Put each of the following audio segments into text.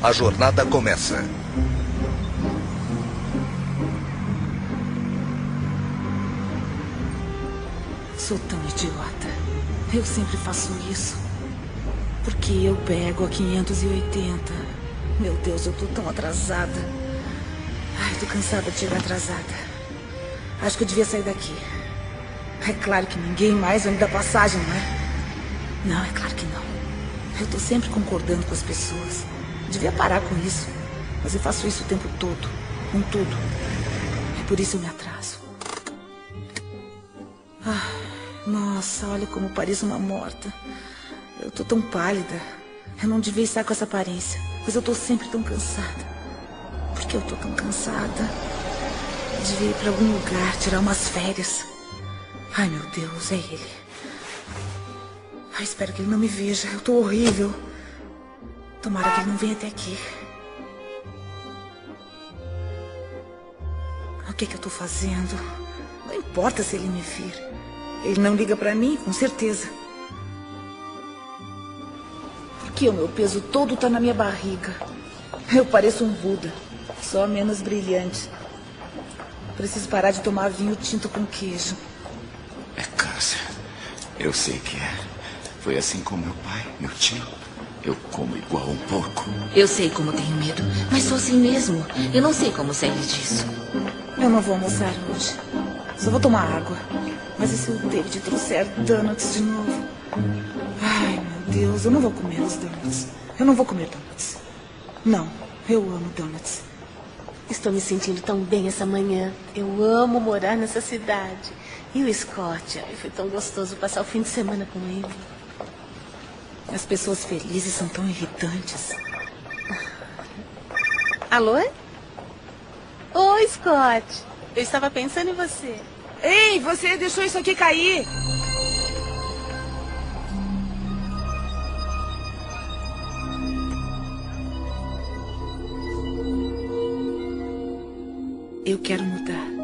A jornada começa. Sou tão idiota. Eu sempre faço isso. Porque eu pego a 580. Meu Deus, eu tô tão atrasada. Ai, tô cansada de chegar atrasada. Acho que eu devia sair daqui. É claro que ninguém mais vai me dar passagem, não é? Não, é claro que não. Eu tô sempre concordando com as pessoas. Devia parar com isso. Mas eu faço isso o tempo todo. Com tudo. É por isso eu me atraso. Nossa, olha como pareço uma morta. Eu tô tão pálida. Eu não devia estar com essa aparência. Mas eu tô sempre tão cansada. Por que eu tô tão cansada? Eu devia ir pra algum lugar, tirar umas férias. Ai, meu Deus, é ele. Ai, espero que ele não me veja. Eu tô horrível. Tomara que ele não venha até aqui. O que eu tô fazendo? Não importa se ele me vir. Ele não liga pra mim, com certeza. Porque o meu peso todo tá na minha barriga. Eu pareço um Buda, só menos brilhante. Preciso parar de tomar vinho tinto com queijo. É câncer. Eu sei que é. Foi assim com meu pai, meu tio. Eu como igual um porco. Eu sei como tenho medo, mas sou assim mesmo. Eu não sei como sair disso. Eu não vou almoçar hoje. Só vou tomar água. Mas e se o David trouxer donuts de novo? Ai, meu Deus, eu não vou comer os donuts. Eu não vou comer donuts. Não, eu amo donuts. Estou me sentindo tão bem essa manhã. Eu amo morar nessa cidade. E o Scott? Ai, foi tão gostoso passar o fim de semana com ele. As pessoas felizes são tão irritantes. Alô? Oi, Scott. Eu estava pensando em você. Ei, você deixou isso aqui cair. Eu quero mudar.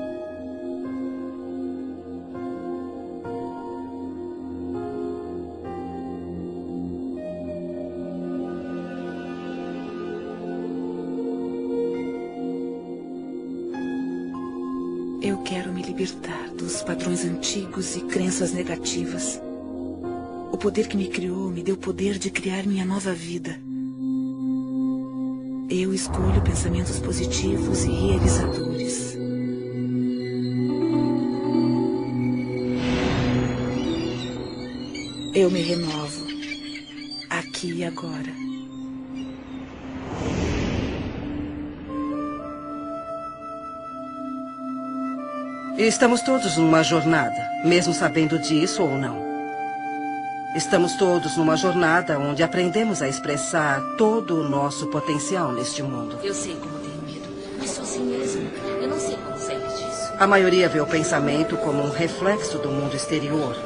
Eu quero me libertar dos padrões antigos e crenças negativas. O poder que me criou me deu o poder de criar minha nova vida. Eu escolho pensamentos positivos e realizadores. Eu me renovo, aqui e agora. Estamos todos numa jornada, mesmo sabendo disso ou não. Estamos todos numa jornada onde aprendemos a expressar todo o nosso potencial neste mundo. Eu sei como tenho medo, mas sou assim mesmo. Eu não sei como sair disso. A maioria vê o pensamento como um reflexo do mundo exterior.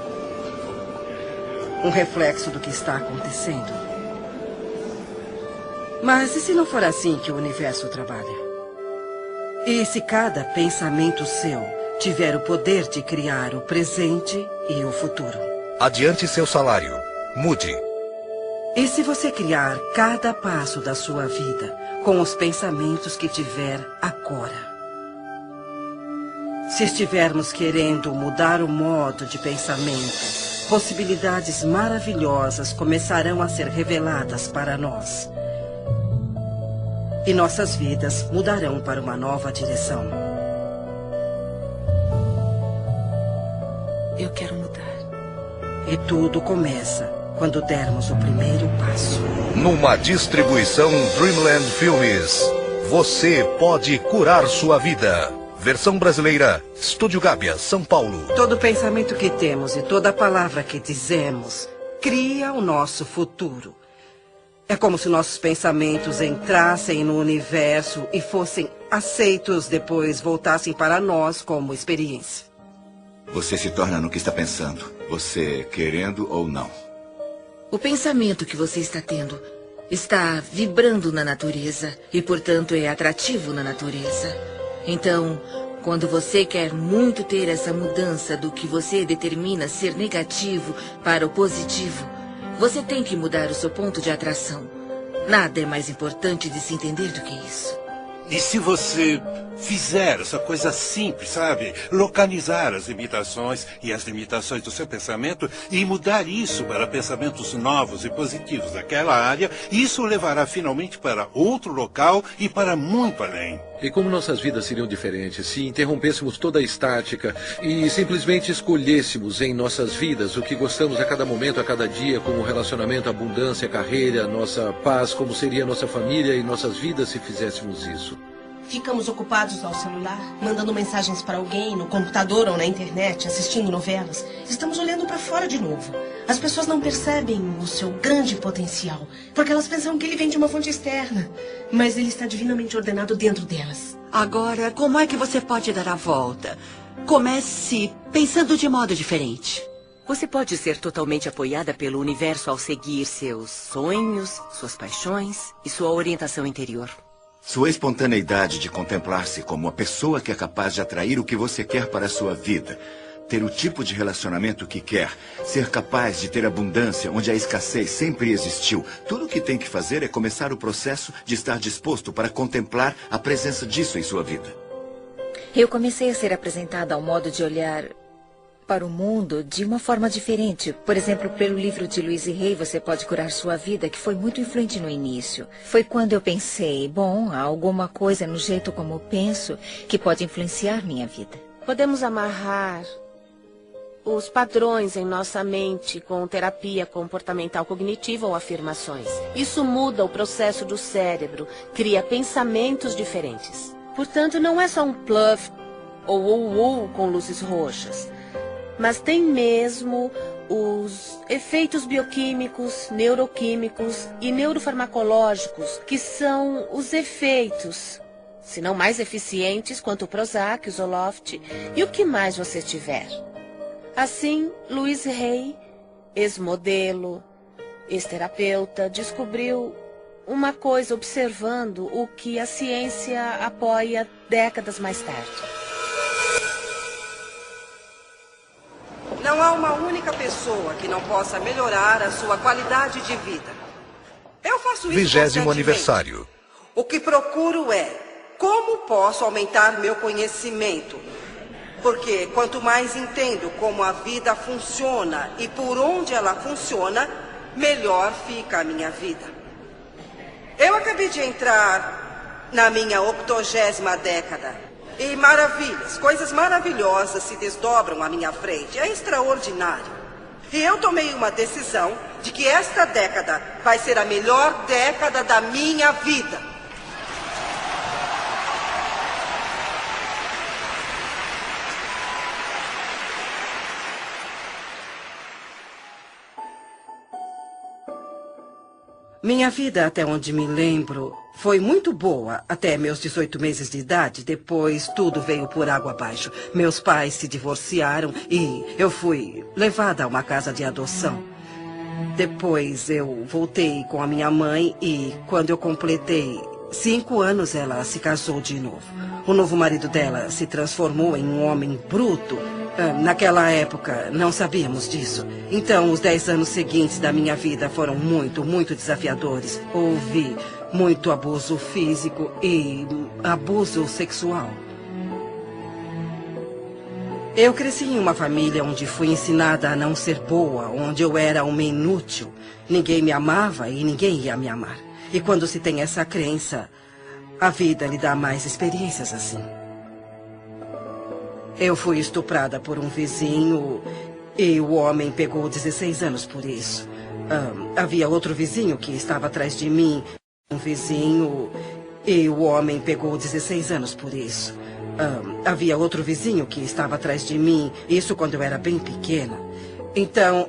Um reflexo do que está acontecendo. Mas e se não for assim que o universo trabalha? E se cada pensamento seu tiver o poder de criar o presente e o futuro? Adiante seu salário. Mude. E se você criar cada passo da sua vida com os pensamentos que tiver agora? Se estivermos querendo mudar o modo de pensamento, possibilidades maravilhosas começarão a ser reveladas para nós. E nossas vidas mudarão para uma nova direção. Eu quero mudar. E tudo começa quando dermos o primeiro passo. Numa distribuição Dreamland Filmes. Você pode curar sua vida. Versão brasileira, Estúdio Gábia, São Paulo. Todo pensamento que temos e toda palavra que dizemos cria o nosso futuro. É como se nossos pensamentos entrassem no universo e fossem aceitos, depois voltassem para nós como experiência. Você se torna no que está pensando, você querendo ou não. O pensamento que você está tendo está vibrando na natureza e, portanto, é atrativo na natureza. Então, quando você quer muito ter essa mudança do que você determina ser negativo para o positivo, você tem que mudar o seu ponto de atração. Nada é mais importante de se entender do que isso. E se você fizer essa coisa simples, sabe? Localizar as limitações e as limitações do seu pensamento e mudar isso para pensamentos novos e positivos daquela área, isso o levará finalmente para outro local e para muito além. E como nossas vidas seriam diferentes se interrompêssemos toda a estática e simplesmente escolhêssemos em nossas vidas o que gostamos a cada momento, a cada dia, como relacionamento, abundância, carreira, nossa paz, como seria nossa família e nossas vidas se fizéssemos isso? Ficamos ocupados ao celular, mandando mensagens para alguém, no computador ou na internet, assistindo novelas. Estamos olhando para fora de novo. As pessoas não percebem o seu grande potencial, porque elas pensam que ele vem de uma fonte externa. Mas ele está divinamente ordenado dentro delas. Agora, como é que você pode dar a volta? Comece pensando de modo diferente. Você pode ser totalmente apoiada pelo universo ao seguir seus sonhos, suas paixões e sua orientação interior. Sua espontaneidade de contemplar-se como uma pessoa que é capaz de atrair o que você quer para a sua vida, ter o tipo de relacionamento que quer, ser capaz de ter abundância onde a escassez sempre existiu. Tudo o que tem que fazer é começar o processo de estar disposto para contemplar a presença disso em sua vida. Eu comecei a ser apresentada ao modo de olhar para o mundo de uma forma diferente. Por exemplo, pelo livro de Louise Hay, Você Pode Curar Sua Vida, que foi muito influente no início. Foi quando eu pensei, bom, há alguma coisa no jeito como eu penso que pode influenciar minha vida. Podemos amarrar os padrões em nossa mente com terapia comportamental cognitiva ou afirmações. Isso muda o processo do cérebro, cria pensamentos diferentes. Portanto, não é só um pluff ou com luzes roxas. Mas tem mesmo os efeitos bioquímicos, neuroquímicos e neurofarmacológicos, que são os efeitos, se não mais eficientes, quanto o Prozac, o Zoloft e o que mais você tiver. Assim, Louise Hay, ex-modelo, ex-terapeuta, descobriu uma coisa observando o que a ciência apoia décadas mais tarde. Não há uma única pessoa que não possa melhorar a sua qualidade de vida. Eu faço isso 20º aniversário. O que procuro é como posso aumentar meu conhecimento. Porque quanto mais entendo como a vida funciona e por onde ela funciona, melhor fica a minha vida. Eu acabei de entrar na minha 80ª década. E maravilhas, coisas maravilhosas se desdobram à minha frente. É extraordinário. E eu tomei uma decisão de que esta década vai ser a melhor década da minha vida. Minha vida, até onde me lembro, foi muito boa até meus 18 meses de idade. Depois, tudo veio por água abaixo. Meus pais se divorciaram e eu fui levada a uma casa de adoção. Depois, eu voltei com a minha mãe e, quando eu completei 5 anos, ela se casou de novo. O novo marido dela se transformou em um homem bruto. Naquela época, não sabíamos disso. Então, os 10 anos seguintes da minha vida foram muito, muito desafiadores. Houve muito abuso físico e abuso sexual. Eu cresci em uma família onde fui ensinada a não ser boa, onde eu era uma inútil. Ninguém me amava e ninguém ia me amar. E quando se tem essa crença, a vida lhe dá mais experiências assim. Eu fui estuprada por um vizinho e o homem pegou 16 anos por isso. Havia outro vizinho que estava atrás de mim. Um vizinho e o homem pegou 16 anos por isso. Havia outro vizinho que estava atrás de mim. Isso quando eu era bem pequena. Então,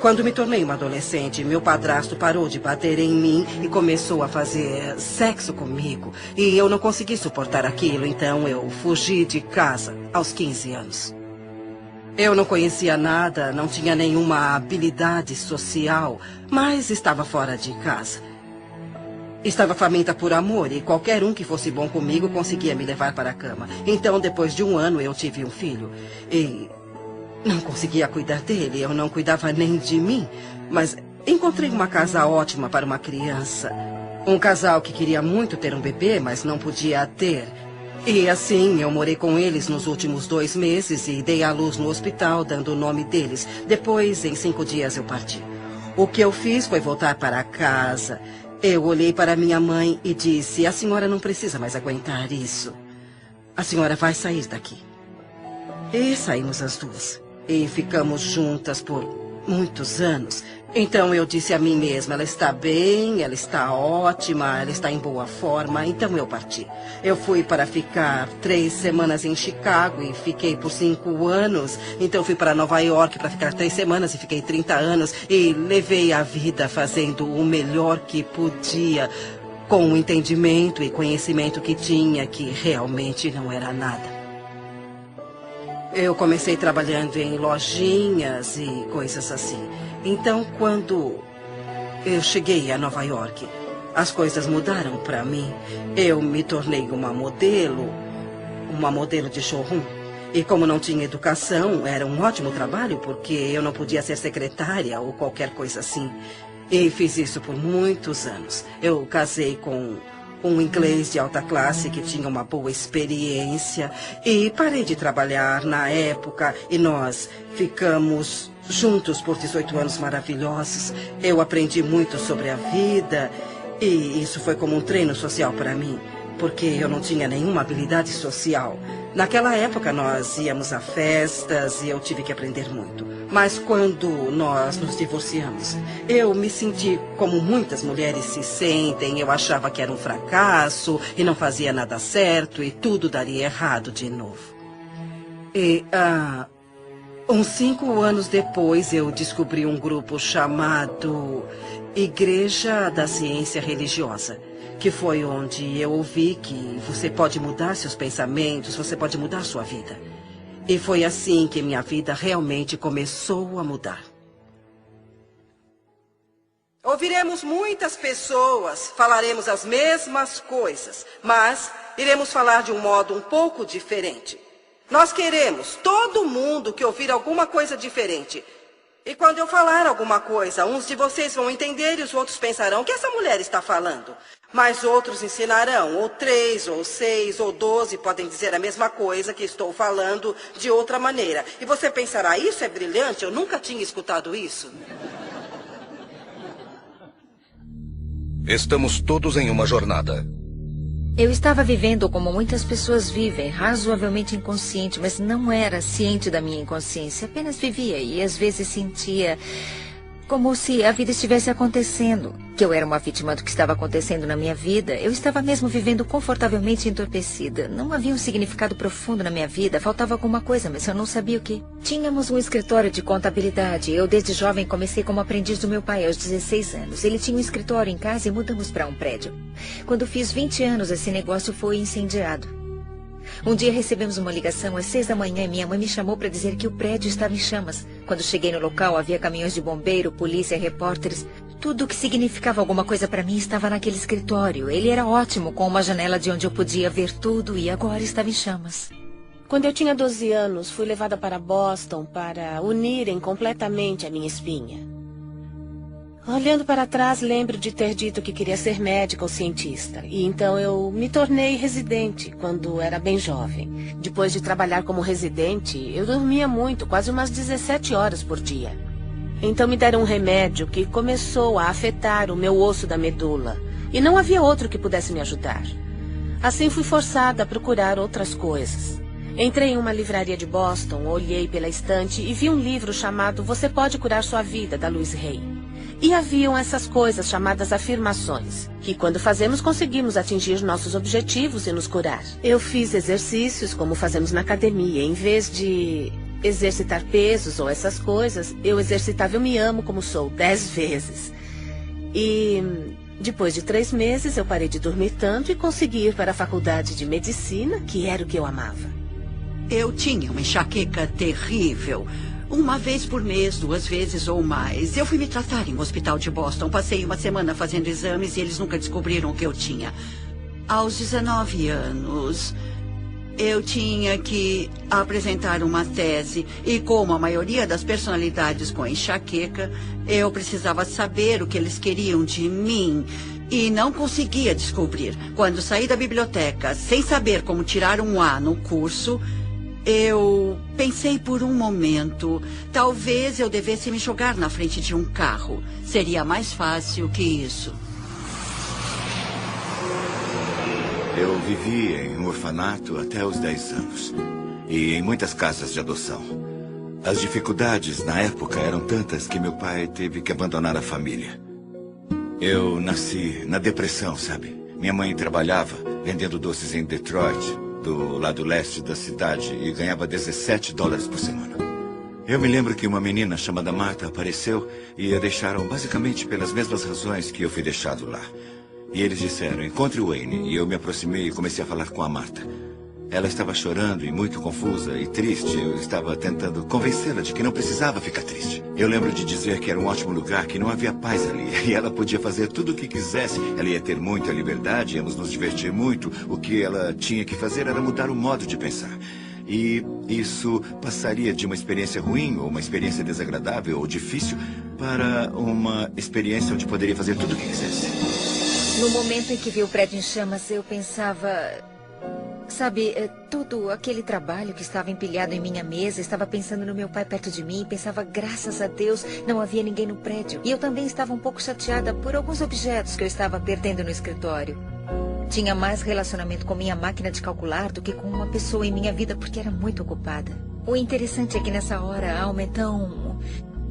quando me tornei uma adolescente, meu padrasto parou de bater em mim e começou a fazer sexo comigo. E eu não consegui suportar aquilo, então eu fugi de casa aos 15 anos. Eu não conhecia nada, não tinha nenhuma habilidade social, mas estava fora de casa. Estava faminta por amor e qualquer um que fosse bom comigo conseguia me levar para a cama. Então, depois de 1 ano, eu tive um filho e não conseguia cuidar dele, eu não cuidava nem de mim. Mas encontrei uma casa ótima para uma criança. Um casal que queria muito ter um bebê, mas não podia ter. E assim, eu morei com eles nos últimos 2 meses e dei à luz no hospital, dando o nome deles. Depois, em 5 dias, eu parti. O que eu fiz foi voltar para casa. Eu olhei para minha mãe e disse: a senhora não precisa mais aguentar isso. A senhora vai sair daqui. E saímos as duas. E ficamos juntas por muitos anos. Então eu disse a mim mesma: ela está bem, ela está ótima, ela está em boa forma. Então eu parti. Eu fui para ficar 3 semanas em Chicago e fiquei por 5 anos. Então fui para Nova York para ficar 3 semanas e fiquei 30 anos. E levei a vida fazendo o melhor que podia, com o entendimento e conhecimento que tinha, que realmente não era nada. Eu comecei trabalhando em lojinhas e coisas assim. Então, quando eu cheguei a Nova York, as coisas mudaram para mim. Eu me tornei uma modelo de showroom. E como não tinha educação, era um ótimo trabalho, porque eu não podia ser secretária ou qualquer coisa assim. E fiz isso por muitos anos. Eu casei com um inglês de alta classe que tinha uma boa experiência. E parei de trabalhar na época e nós ficamos juntos por 18 anos maravilhosos. Eu aprendi muito sobre a vida e isso foi como um treino social para mim, porque eu não tinha nenhuma habilidade social. Naquela época nós íamos a festas e eu tive que aprender muito. Mas quando nós nos divorciamos, eu me senti como muitas mulheres se sentem. Eu achava que era um fracasso e não fazia nada certo e tudo daria errado de novo. E uns 5 anos depois eu descobri um grupo chamado Igreja da Ciência Religiosa, que foi onde eu ouvi que você pode mudar seus pensamentos, você pode mudar sua vida. E foi assim que minha vida realmente começou a mudar. Ouviremos muitas pessoas, falaremos as mesmas coisas, mas iremos falar de um modo um pouco diferente. Nós queremos todo mundo que ouvir alguma coisa diferente. E quando eu falar alguma coisa, uns de vocês vão entender e os outros pensarão: o que essa mulher está falando? Mas outros ensinarão, ou 3, ou 6, ou 12 podem dizer a mesma coisa que estou falando de outra maneira. E você pensará: isso é brilhante, eu nunca tinha escutado isso. Estamos todos em uma jornada. Eu estava vivendo como muitas pessoas vivem, razoavelmente inconsciente, mas não era ciente da minha inconsciência. Apenas vivia e às vezes sentia como se a vida estivesse acontecendo, que eu era uma vítima do que estava acontecendo na minha vida. Eu estava mesmo vivendo confortavelmente entorpecida. Não havia um significado profundo na minha vida, faltava alguma coisa, mas eu não sabia o que. Tínhamos um escritório de contabilidade. Eu, desde jovem, comecei como aprendiz do meu pai aos 16 anos. Ele tinha um escritório em casa e mudamos para um prédio. Quando fiz 20 anos, esse negócio foi incendiado. Um dia recebemos uma ligação às 6 da manhã e minha mãe me chamou para dizer que o prédio estava em chamas. Quando cheguei no local, havia caminhões de bombeiro, polícia, repórteres. Tudo o que significava alguma coisa para mim estava naquele escritório. Ele era ótimo, com uma janela de onde eu podia ver tudo e agora estava em chamas. Quando eu tinha 12 anos, fui levada para Boston para unirem completamente a minha espinha. Olhando para trás, lembro de ter dito que queria ser médica ou cientista. E então eu me tornei residente quando era bem jovem. Depois de trabalhar como residente, eu dormia muito, quase umas 17 horas por dia. Então me deram um remédio que começou a afetar o meu osso da medula. E não havia outro que pudesse me ajudar. Assim fui forçada a procurar outras coisas. Entrei em uma livraria de Boston, olhei pela estante e vi um livro chamado Você Pode Curar Sua Vida, da Louise Hay. E haviam essas coisas chamadas afirmações, que quando fazemos conseguimos atingir nossos objetivos e nos curar. Eu fiz exercícios como fazemos na academia. Em vez de exercitar pesos ou essas coisas, eu exercitava Eu Me Amo Como Sou 10 vezes. E depois de 3 meses eu parei de dormir tanto e consegui ir para a faculdade de medicina, que era o que eu amava. Eu tinha uma enxaqueca terrível. Uma vez por mês, 2 vezes ou mais. Eu fui me tratar em um hospital de Boston. Passei uma semana fazendo exames e eles nunca descobriram o que eu tinha. Aos 19 anos, eu tinha que apresentar uma tese. E como a maioria das personalidades com enxaqueca, eu precisava saber o que eles queriam de mim. e não conseguia descobrir. Quando saí da biblioteca sem saber como tirar um A no curso, eu pensei por um momento, talvez eu devesse me jogar na frente de um carro. Seria mais fácil que isso. Eu vivi em um orfanato até os 10 anos. E em muitas casas de adoção. As dificuldades na época eram tantas que meu pai teve que abandonar a família. Eu nasci na depressão, sabe? Minha mãe trabalhava vendendo doces em Detroit, do lado leste da cidade, e ganhava $17 por semana. Eu me lembro que uma menina chamada Marta apareceu e a deixaram basicamente pelas mesmas razões que eu fui deixado lá. E eles disseram, encontre o Wayne. E eu me aproximei e comecei a falar com a Marta. Ela estava chorando e muito confusa e triste. Eu estava tentando convencê-la de que não precisava ficar triste. Eu lembro de dizer que era um ótimo lugar, que não havia paz ali. E ela podia fazer tudo o que quisesse. Ela ia ter muita liberdade, íamos nos divertir muito. O que ela tinha que fazer era mudar o modo de pensar. E isso passaria de uma experiência ruim, ou uma experiência desagradável ou difícil, para uma experiência onde poderia fazer tudo o que quisesse. No momento em que vi o prédio em chamas, eu pensava... Sabe, todo aquele trabalho que estava empilhado em minha mesa, estava pensando no meu pai perto de mim, pensava, graças a Deus, não havia ninguém no prédio. E eu também estava um pouco chateada por alguns objetos que eu estava perdendo no escritório. Tinha mais relacionamento com minha máquina de calcular do que com uma pessoa em minha vida, porque era muito ocupada. O interessante é que nessa hora a alma é tão...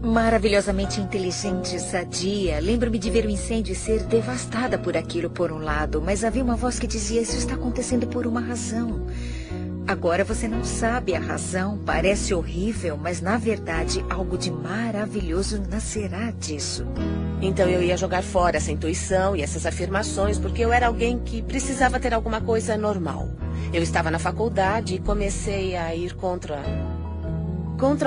maravilhosamente inteligente, sadia. Lembro-me de ver o incêndio e ser devastada por aquilo por um lado, mas havia uma voz que dizia, isso está acontecendo por uma razão. Agora você não sabe a razão, parece horrível, mas na verdade algo de maravilhoso nascerá disso. Então eu ia jogar fora essa intuição e essas afirmações, porque eu era alguém que precisava ter alguma coisa normal. Eu estava na faculdade e comecei a ir contra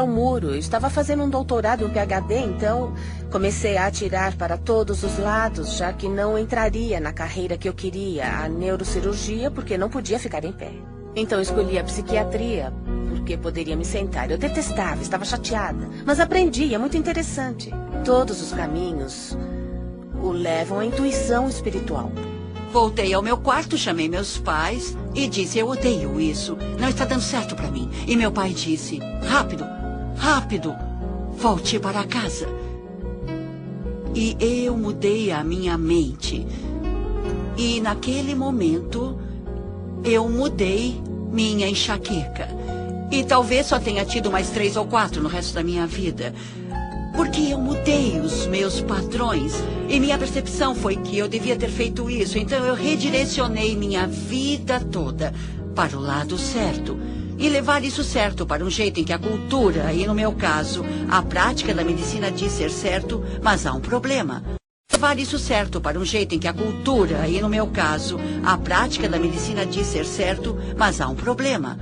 o muro. Eu estava fazendo um doutorado, um PhD, então comecei a atirar para todos os lados, já que não entraria na carreira que eu queria, a neurocirurgia, porque não podia ficar em pé. Então escolhi a psiquiatria, porque poderia me sentar. Eu detestava, estava chateada, mas aprendi, é muito interessante. Todos os caminhos o levam à intuição espiritual. Voltei ao meu quarto, chamei meus pais e disse, eu odeio isso, não está dando certo para mim. E meu pai disse, rápido, rápido, volte para casa. E eu mudei a minha mente. E naquele momento, eu mudei minha enxaqueca. E talvez só tenha tido mais 3 ou 4 no resto da minha vida. Porque eu mudei os meus padrões e minha percepção foi que eu devia ter feito isso. Então eu redirecionei minha vida toda para o lado certo. E levar isso certo para um jeito em que a cultura, e no meu caso, a prática da medicina diz ser certo, mas há um problema. Levar isso certo para um jeito em que a cultura, e no meu caso, a prática da medicina diz ser certo, mas há um problema.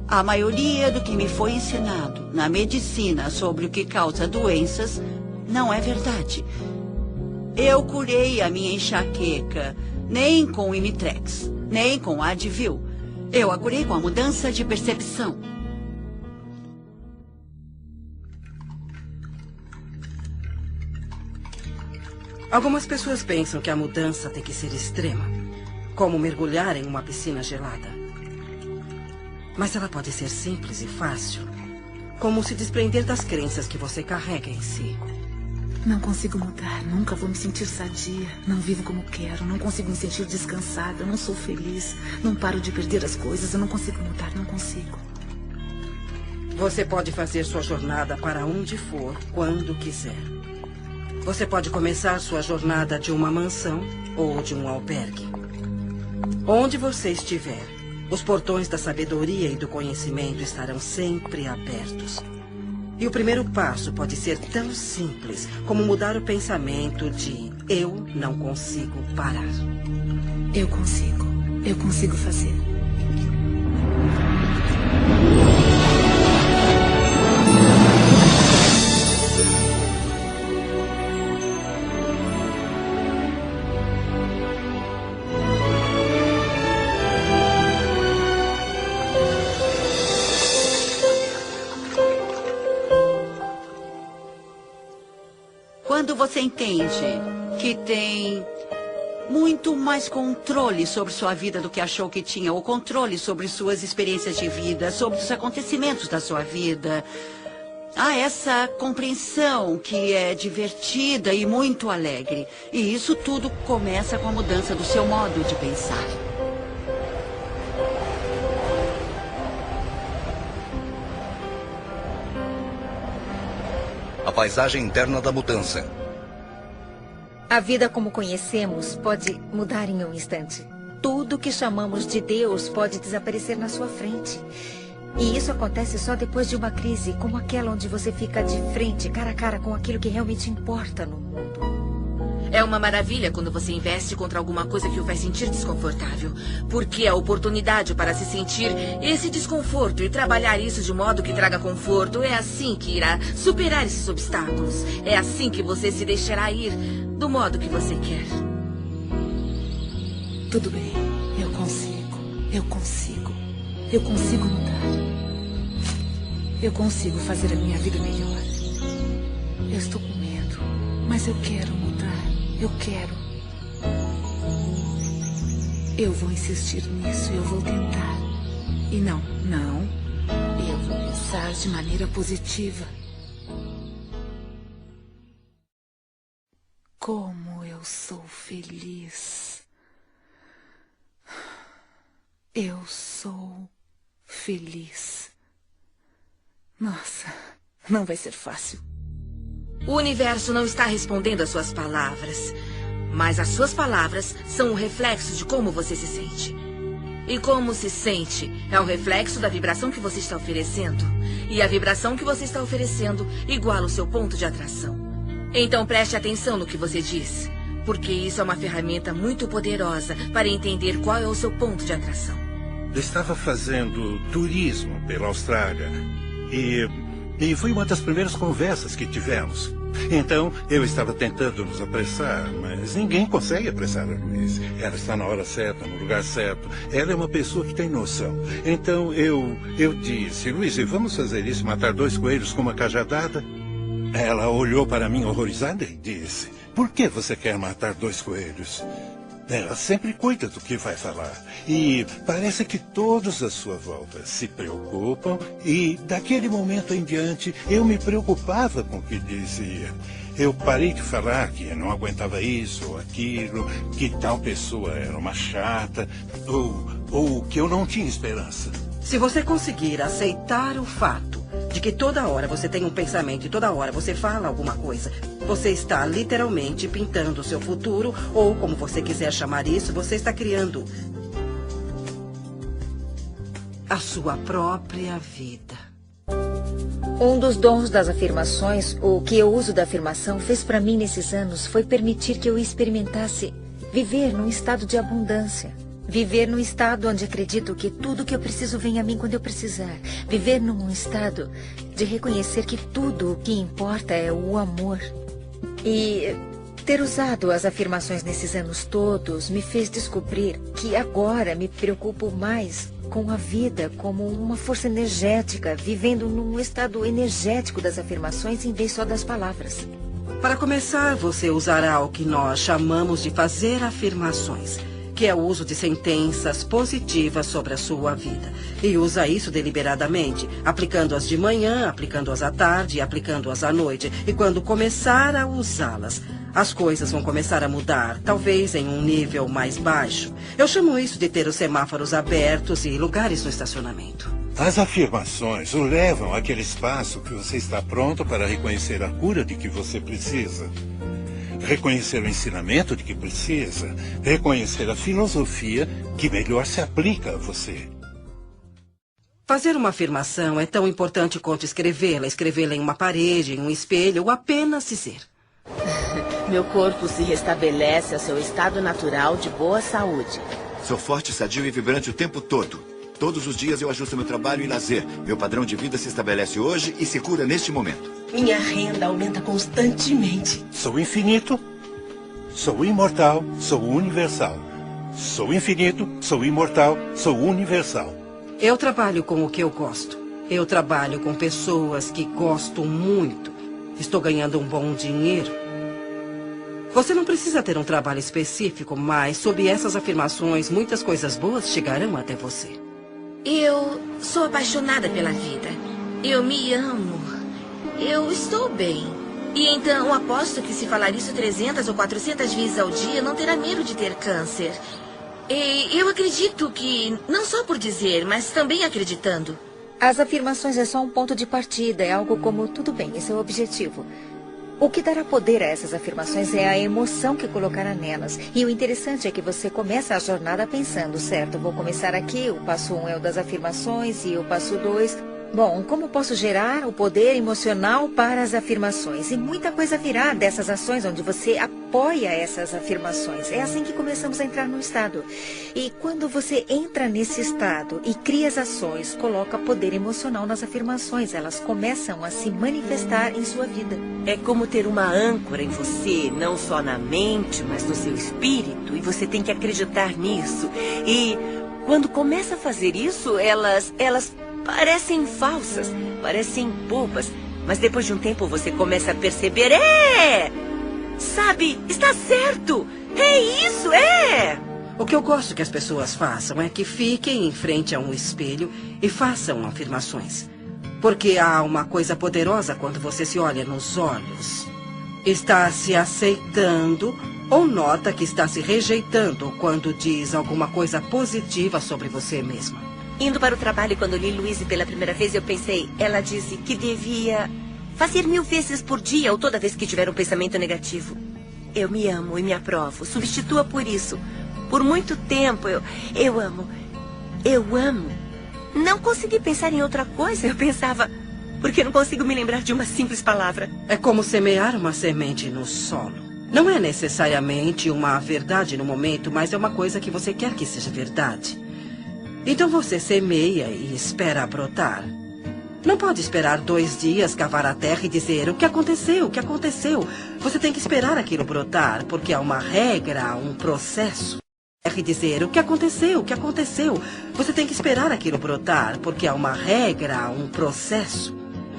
A maioria do que me foi ensinado na medicina sobre o que causa doenças não é verdade. Eu curei a minha enxaqueca nem com Imitrex, nem com Advil. Eu a curei com a mudança de percepção. Algumas pessoas pensam que a mudança tem que ser extrema, como mergulhar em uma piscina gelada. Mas ela pode ser simples e fácil, como se desprender das crenças que você carrega em si. Não consigo mudar, nunca vou me sentir sadia. Não vivo como quero, não consigo me sentir descansada, não sou feliz. Não paro de perder as coisas, eu não consigo mudar, não consigo. Você pode fazer sua jornada para onde for, quando quiser. Você pode começar sua jornada de uma mansão ou de um albergue. Onde você estiver, os portões da sabedoria e do conhecimento estarão sempre abertos. E o primeiro passo pode ser tão simples como mudar o pensamento de eu não consigo parar. Eu consigo fazer. Quando você entende que tem muito mais controle sobre sua vida do que achou que tinha, ou controle sobre suas experiências de vida, sobre os acontecimentos da sua vida. Há essa compreensão que é divertida e muito alegre. E isso tudo começa com a mudança do seu modo de pensar. A paisagem interna da mudança. A vida como conhecemos pode mudar em um instante. Tudo que chamamos de Deus pode desaparecer na sua frente. E isso acontece só depois de uma crise como aquela onde você fica de frente, cara a cara com aquilo que realmente importa no mundo. É uma maravilha quando você investe contra alguma coisa que o faz sentir desconfortável. Porque a oportunidade para se sentir esse desconforto e trabalhar isso de modo que traga conforto é assim que irá superar esses obstáculos. É assim que você se deixará ir do modo que você quer. Tudo bem, eu consigo. Eu consigo. Eu consigo mudar. Eu consigo fazer a minha vida melhor. Eu estou com medo, mas eu quero mudar. Eu quero. Eu vou insistir nisso, eu vou tentar. E não. Eu vou pensar de maneira positiva. Como eu sou feliz. Eu sou feliz. Nossa, não vai ser fácil. O universo não está respondendo às suas palavras, mas as suas palavras são o reflexo de como você se sente. E como se sente é o reflexo da vibração que você está oferecendo. E a vibração que você está oferecendo iguala o seu ponto de atração. Então preste atenção no que você diz, porque isso é uma ferramenta muito poderosa para entender qual é o seu ponto de atração. Eu estava fazendo turismo pela Austrália e foi uma das primeiras conversas que tivemos. Então, eu estava tentando nos apressar, mas ninguém consegue apressar a Louise. Ela está na hora certa, no lugar certo. Ela é uma pessoa que tem noção. Então, eu disse, Louise, vamos fazer isso, matar 2 coelhos com uma cajadada? Ela olhou para mim horrorizada e disse, por que você quer matar 2 coelhos? Ela sempre cuida do que vai falar. E parece que todos à sua volta se preocupam. E daquele momento em diante, eu me preocupava com o que dizia. Eu parei de falar que não aguentava isso ou aquilo, que tal pessoa era uma chata, ou que eu não tinha esperança. Se você conseguir aceitar o fato de que toda hora você tem um pensamento e toda hora você fala alguma coisa, você está literalmente pintando o seu futuro, ou como você quiser chamar isso, você está criando a sua própria vida. Um dos dons das afirmações, o que eu uso da afirmação, fez para mim nesses anos foi permitir que eu experimentasse viver num estado de abundância. Viver num estado onde acredito que tudo que eu preciso vem a mim quando eu precisar. Viver num estado de reconhecer que tudo o que importa é o amor. E ter usado as afirmações nesses anos todos me fez descobrir que agora me preocupo mais com a vida como uma força energética, vivendo num estado energético das afirmações em vez só das palavras. Para começar, você usará o que nós chamamos de fazer afirmações, que é o uso de sentenças positivas sobre a sua vida. E usa isso deliberadamente, aplicando-as de manhã, aplicando-as à tarde e aplicando-as à noite. E quando começar a usá-las, as coisas vão começar a mudar, talvez em um nível mais baixo. Eu chamo isso de ter os semáforos abertos e lugares no estacionamento. As afirmações o levam àquele espaço que você está pronto para reconhecer a cura de que você precisa. Reconhecer o ensinamento de que precisa, reconhecer a filosofia que melhor se aplica a você. Fazer uma afirmação é tão importante quanto escrevê-la em uma parede, em um espelho, ou apenas dizer. Meu corpo se restabelece ao seu estado natural de boa saúde. Sou forte, sadio e vibrante o tempo todo. Todos os dias eu ajusto meu trabalho e lazer. Meu padrão de vida se estabelece hoje e se cura neste momento. Minha renda aumenta constantemente. Sou infinito, sou imortal, sou universal. Sou infinito, sou imortal, sou universal. Eu trabalho com o que eu gosto. Eu trabalho com pessoas que gosto muito. Estou ganhando um bom dinheiro. Você não precisa ter um trabalho específico, mas sob essas afirmações, muitas coisas boas chegarão até você. Eu sou apaixonada pela vida. Eu me amo. Eu estou bem. E então aposto que se falar isso 300 ou 400 vezes ao dia, não terá medo de ter câncer. E eu acredito que, não só por dizer, mas também acreditando. As afirmações é só um ponto de partida, é algo como, tudo bem, esse é o objetivo. O que dará poder a essas afirmações é a emoção que colocará nelas. E o interessante é que você começa a jornada pensando, certo, vou começar aqui, o passo 1 é o das afirmações e o passo 2... Bom, como posso gerar o poder emocional para as afirmações? E muita coisa virá dessas ações onde você apoia essas afirmações. É assim que começamos a entrar no estado. E quando você entra nesse estado e cria as ações, coloca poder emocional nas afirmações. Elas começam a se manifestar em sua vida. É como ter uma âncora em você, não só na mente, mas no seu espírito. E você tem que acreditar nisso. E quando começa a fazer isso, elas parecem falsas, parecem bobas, mas depois de um tempo você começa a perceber, sabe, está certo, é isso, O que eu gosto que as pessoas façam é que fiquem em frente a um espelho e façam afirmações. Porque há uma coisa poderosa quando você se olha nos olhos. Está se aceitando ou nota que está se rejeitando quando diz alguma coisa positiva sobre você mesma. Indo para o trabalho, quando li Louise pela primeira vez, eu pensei, ela disse que devia fazer 1000 vezes por dia ou toda vez que tiver um pensamento negativo. Eu me amo e me aprovo. Substitua por isso. Por muito tempo, eu amo. Não consegui pensar em outra coisa. Eu pensava, porque não consigo me lembrar de uma simples palavra. É como semear uma semente no solo. Não é necessariamente uma verdade no momento, mas é uma coisa que você quer que seja verdade. Então você semeia e espera brotar. Não pode esperar 2 dias, cavar a terra e dizer o que aconteceu, o que aconteceu. Você tem que esperar aquilo brotar, porque há uma regra, há um processo. E dizer o que aconteceu, o que aconteceu. Você tem que esperar aquilo brotar, porque há uma regra, há um processo.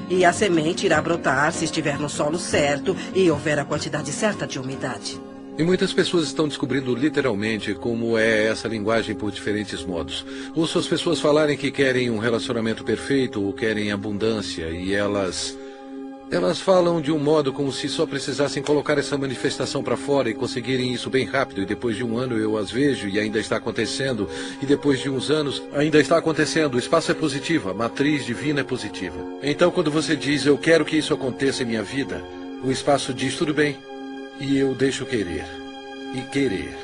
E a semente irá brotar se estiver no solo certo e houver a quantidade certa de umidade. E muitas pessoas estão descobrindo literalmente como é essa linguagem por diferentes modos. Ouço as pessoas falarem que querem um relacionamento perfeito ou querem abundância e elas falam de um modo como se só precisassem colocar essa manifestação para fora e conseguirem isso bem rápido. E depois de um ano eu as vejo e ainda está acontecendo. E depois de uns anos ainda está acontecendo. O espaço é positivo, a matriz divina é positiva. Então quando você diz eu quero que isso aconteça em minha vida, o espaço diz tudo bem. E eu deixo querer. E querer.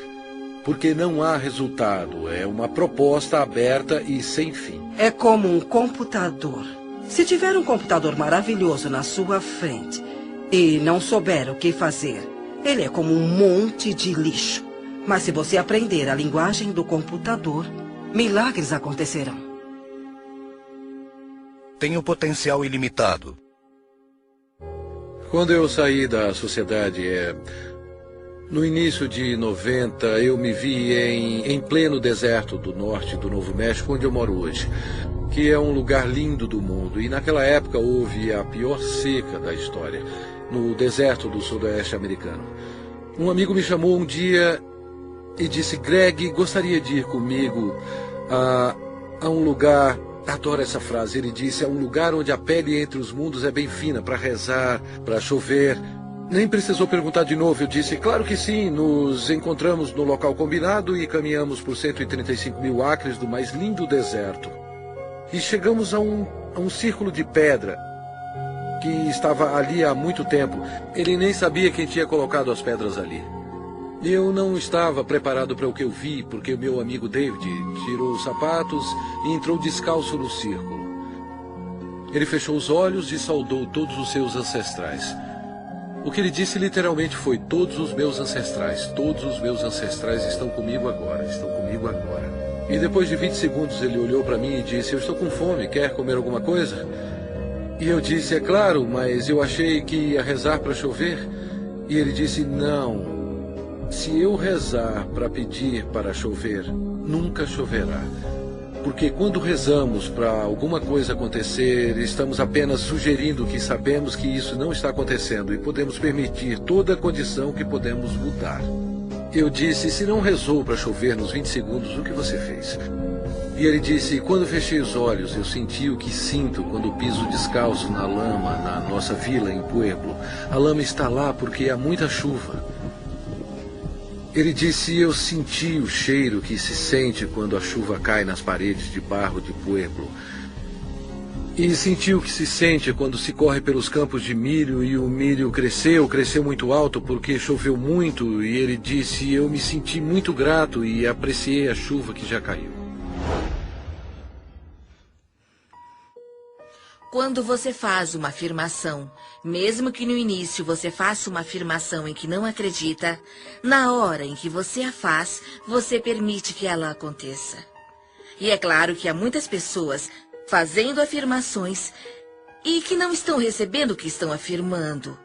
Porque não há resultado. É uma proposta aberta e sem fim. É como um computador. Se tiver um computador maravilhoso na sua frente e não souber o que fazer, ele é como um monte de lixo. Mas se você aprender a linguagem do computador, milagres acontecerão. Tenho potencial ilimitado. Quando eu saí da sociedade, no início de 90, eu me vi em pleno deserto do norte do Novo México, onde eu moro hoje, que é um lugar lindo do mundo. E naquela época houve a pior seca da história, no deserto do sudoeste americano. Um amigo me chamou um dia e disse, Greg, gostaria de ir comigo a um lugar... Adoro essa frase. Ele disse, é um lugar onde a pele entre os mundos é bem fina, para rezar, para chover. Nem precisou perguntar de novo. Eu disse, claro que sim. Nos encontramos no local combinado e caminhamos por 135 mil acres do mais lindo deserto. E chegamos a um círculo de pedra que estava ali há muito tempo. Ele nem sabia quem tinha colocado as pedras ali. Eu não estava preparado para o que eu vi, porque o meu amigo David tirou os sapatos e entrou descalço no círculo. Ele fechou os olhos e saudou todos os seus ancestrais. O que ele disse literalmente foi, todos os meus ancestrais estão comigo agora, E depois de 20 segundos ele olhou para mim e disse, eu estou com fome, quer comer alguma coisa? E eu disse, é claro, mas eu achei que ia rezar para chover. E ele disse, não. Se eu rezar para pedir para chover, nunca choverá. porque quando rezamos para alguma coisa acontecer, estamos apenas sugerindo que sabemos que isso não está acontecendo e podemos permitir toda a condição que podemos mudar. Eu disse, se não rezou para chover nos 20 segundos, o que você fez? E ele disse, quando fechei os olhos, eu senti o que sinto quando piso descalço na lama, na nossa vila em Pueblo. A lama está lá porque há muita chuva. Ele disse, eu senti o cheiro que se sente quando a chuva cai nas paredes de barro de Pueblo. E senti o que se sente quando se corre pelos campos de milho e o milho cresceu muito alto porque choveu muito. E ele disse, eu me senti muito grato e apreciei a chuva que já caiu. Quando você faz uma afirmação, mesmo que no início você faça uma afirmação em que não acredita, na hora em que você a faz, você permite que ela aconteça. E é claro que há muitas pessoas fazendo afirmações e que não estão recebendo o que estão afirmando,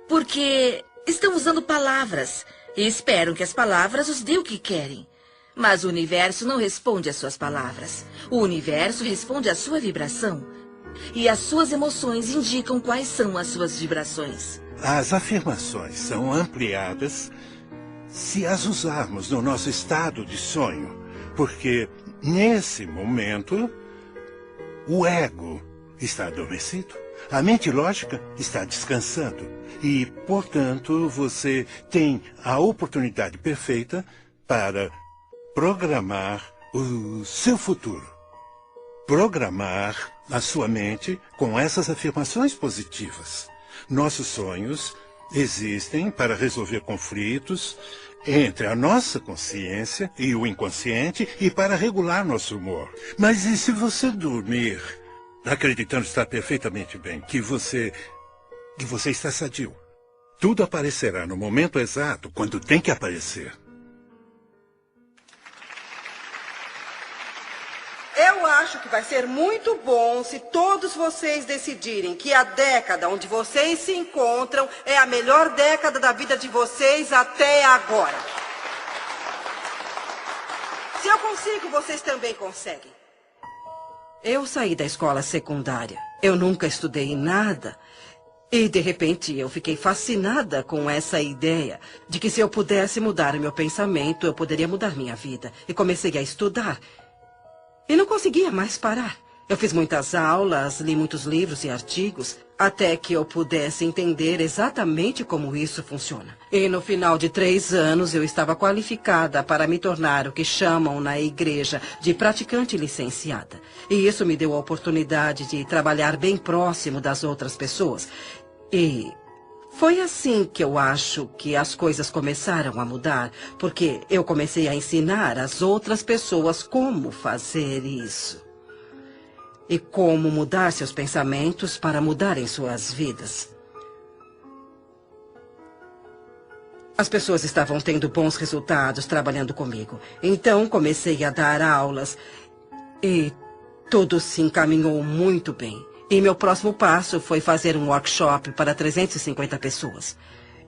porque estão usando palavras e esperam que as palavras os dêem o que querem. Mas o universo não responde às suas palavras. O universo responde à sua vibração. E as suas emoções indicam quais são as suas vibrações. As afirmações são ampliadas se as usarmos no nosso estado de sonho, porque nesse momento o ego está adormecido, a mente lógica está descansando e, portanto, você tem a oportunidade perfeita para programar o seu futuro. Programar a sua mente com essas afirmações positivas. Nossos sonhos existem para resolver conflitos entre a nossa consciência e o inconsciente e para regular nosso humor. Mas e se você dormir acreditando estar perfeitamente bem, que você está sadio? Tudo aparecerá no momento exato, quando tem que aparecer. Eu acho que vai ser muito bom se todos vocês decidirem que a década onde vocês se encontram é a melhor década da vida de vocês até agora. Se eu consigo, vocês também conseguem. Eu saí da escola secundária. Eu nunca estudei nada. E, de repente, eu fiquei fascinada com essa ideia de que se eu pudesse mudar o meu pensamento, eu poderia mudar minha vida. E comecei a estudar. E não conseguia mais parar. Eu fiz muitas aulas, li muitos livros e artigos, até que eu pudesse entender exatamente como isso funciona. E no final de 3 anos, eu estava qualificada para me tornar o que chamam na igreja de praticante licenciada. E isso me deu a oportunidade de trabalhar bem próximo das outras pessoas. E foi assim que eu acho que as coisas começaram a mudar, porque eu comecei a ensinar as outras pessoas como fazer isso. E como mudar seus pensamentos para mudarem suas vidas. As pessoas estavam tendo bons resultados trabalhando comigo. Então comecei a dar aulas e tudo se encaminhou muito bem. E meu próximo passo foi fazer um workshop para 350 pessoas.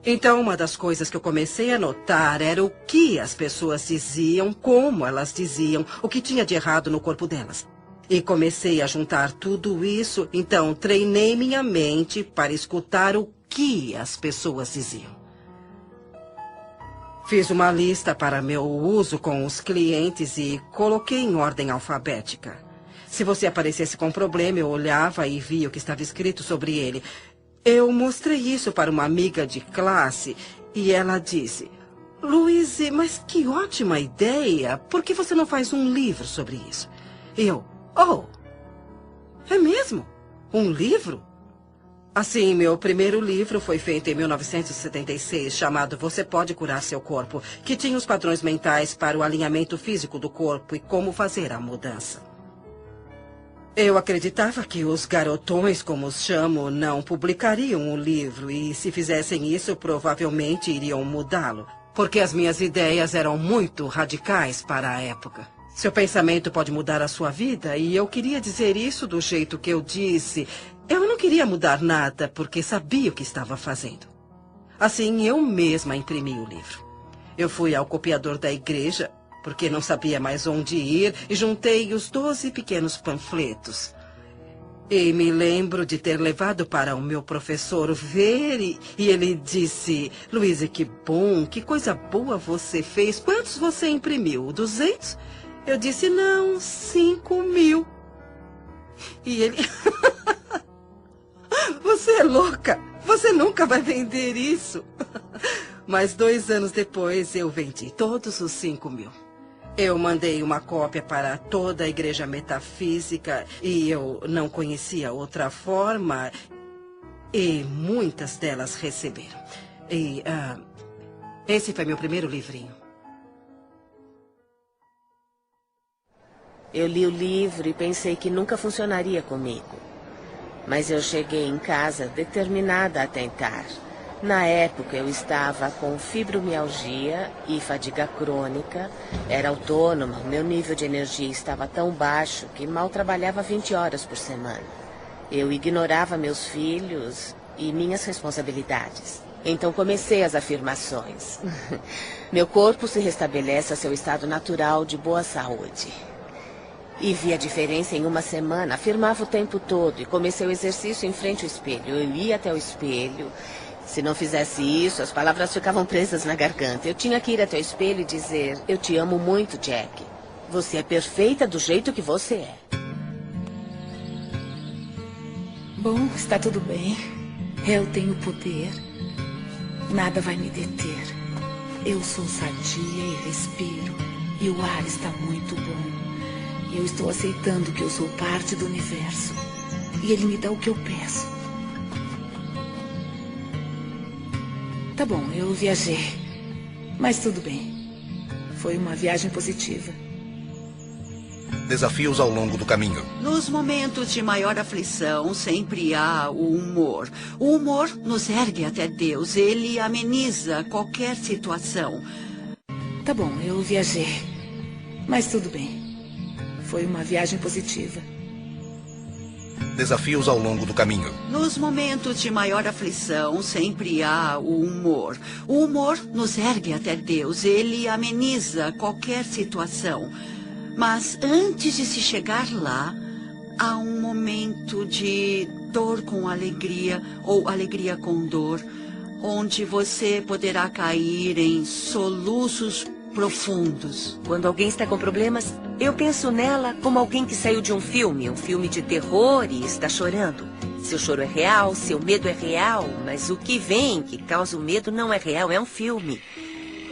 Então, uma das coisas que eu comecei a notar era o que as pessoas diziam, como elas diziam, o que tinha de errado no corpo delas. E comecei a juntar tudo isso, então treinei minha mente para escutar o que as pessoas diziam. Fiz uma lista para meu uso com os clientes e coloquei em ordem alfabética. Se você aparecesse com um problema, eu olhava e via o que estava escrito sobre ele. Eu mostrei isso para uma amiga de classe e ela disse, Louise, mas que ótima ideia. Por que você não faz um livro sobre isso? Eu, é mesmo? Um livro? Assim, meu primeiro livro foi feito em 1976, chamado Você Pode Curar Seu Corpo, que tinha os padrões mentais para o alinhamento físico do corpo e como fazer a mudança. Eu acreditava que os garotões, como os chamo, não publicariam o livro e, se fizessem isso, provavelmente iriam mudá-lo, porque as minhas ideias eram muito radicais para a época. Seu pensamento pode mudar a sua vida e eu queria dizer isso do jeito que eu disse. Eu não queria mudar nada porque sabia o que estava fazendo. Assim, eu mesma imprimi o livro. Eu fui ao copiador da igreja porque não sabia mais onde ir, e juntei os 12 pequenos panfletos. E me lembro de ter levado para o meu professor ver, e ele disse: Luísa, que bom, que coisa boa você fez. Quantos você imprimiu? 200? Eu disse: não, 5.000. E ele: você é louca, você nunca vai vender isso. Mas 2 anos depois eu vendi todos os 5.000. Eu mandei uma cópia para toda a igreja metafísica e eu não conhecia outra forma, e muitas delas receberam. E esse foi meu primeiro livrinho. Eu li o livro e pensei que nunca funcionaria comigo. Mas eu cheguei em casa determinada a tentar. Na época eu estava com fibromialgia e fadiga crônica, era autônoma, meu nível de energia estava tão baixo que mal trabalhava 20 horas por semana. Eu ignorava meus filhos e minhas responsabilidades. Então comecei as afirmações. Meu corpo se restabelece ao seu estado natural de boa saúde. E vi a diferença em uma semana, afirmava o tempo todo e comecei o exercício em frente ao espelho. Eu ia até o espelho. Se não fizesse isso, as palavras ficavam presas na garganta. Eu tinha que ir até o espelho e dizer: eu te amo muito, Jack. Você é perfeita do jeito que você é. Bom, está tudo bem. Eu tenho poder. Nada vai me deter. Eu sou sadia e respiro. E o ar está muito bom. Eu estou aceitando que eu sou parte do universo. E ele me dá o que eu peço. Tá bom, eu viajei. Mas tudo bem. Foi uma viagem positiva. Desafios ao longo do caminho. Nos momentos de maior aflição, sempre há o humor. O humor nos ergue até Deus. Ele ameniza qualquer situação. Tá bom, eu viajei. Mas tudo bem. Foi uma viagem positiva. Desafios ao longo do caminho. Nos momentos de maior aflição, sempre há o humor. O humor nos ergue até Deus. Ele ameniza qualquer situação. Mas antes de se chegar lá, há um momento de dor com alegria ou alegria com dor, onde você poderá cair em soluços profundos. Quando alguém está com problemas, eu penso nela como alguém que saiu de um filme de terror e está chorando. Seu choro é real, seu medo é real, mas o que vem, que causa o medo, não é real, é um filme.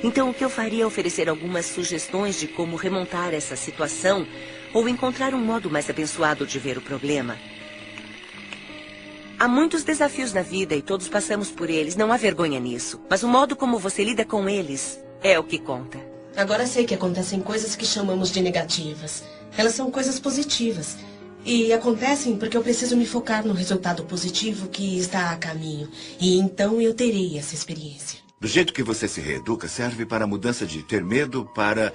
Então o que eu faria é oferecer algumas sugestões de como remontar essa situação ou encontrar um modo mais abençoado de ver o problema. Há muitos desafios na vida e todos passamos por eles, não há vergonha nisso. Mas o modo como você lida com eles é o que conta. Agora sei que acontecem coisas que chamamos de negativas. Elas são coisas positivas. E acontecem porque eu preciso me focar no resultado positivo que está a caminho. E então eu terei essa experiência. Do jeito que você se reeduca, serve para a mudança de ter medo para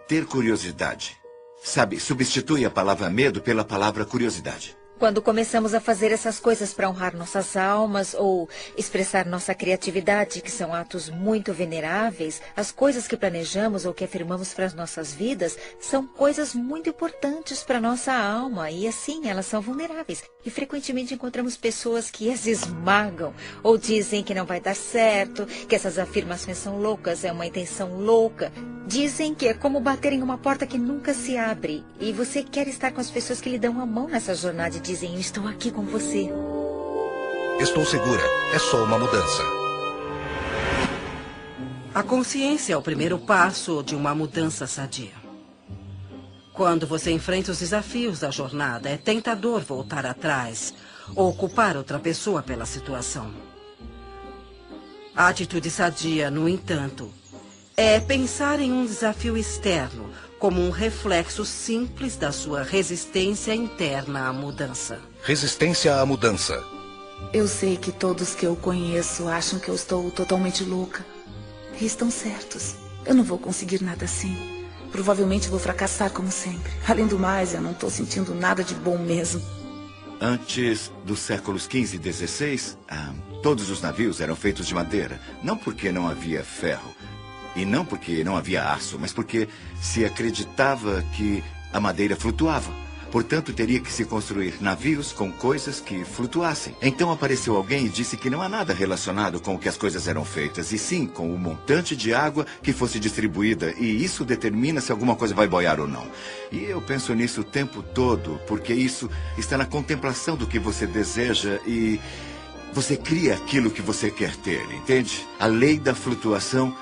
ter curiosidade. Sabe, substitui a palavra medo pela palavra curiosidade. Quando começamos a fazer essas coisas para honrar nossas almas ou expressar nossa criatividade, que são atos muito veneráveis, as coisas que planejamos ou que afirmamos para as nossas vidas são coisas muito importantes para nossa alma e assim elas são vulneráveis. E frequentemente encontramos pessoas que as esmagam ou dizem que não vai dar certo, que essas afirmações são loucas, é uma intenção louca. Dizem que é como bater em uma porta que nunca se abre e você quer estar com as pessoas que lhe dão a mão nessa jornada e dizem: eu estou aqui com você. Estou segura, é só uma mudança. A consciência é o primeiro passo de uma mudança sadia. Quando você enfrenta os desafios da jornada, é tentador voltar atrás ou culpar outra pessoa pela situação. A atitude sadia, no entanto, é pensar em um desafio externo como um reflexo simples da sua resistência interna à mudança. Resistência à mudança. Eu sei que todos que eu conheço acham que eu estou totalmente louca. E estão certos. Eu não vou conseguir nada assim. Provavelmente vou fracassar como sempre. Além do mais, eu não estou sentindo nada de bom mesmo. Antes dos séculos XV e XVI, todos os navios eram feitos de madeira. Não porque não havia ferro, E não porque não havia aço, mas porque se acreditava que a madeira flutuava. Portanto, teria que se construir navios com coisas que flutuassem. Então apareceu alguém e disse que não há nada relacionado com o que as coisas eram feitas, e sim com o montante de água que fosse distribuída, e isso determina se alguma coisa vai boiar ou não. E eu penso nisso o tempo todo, porque isso está na contemplação do que você deseja e você cria aquilo que você quer ter, entende? A lei da flutuação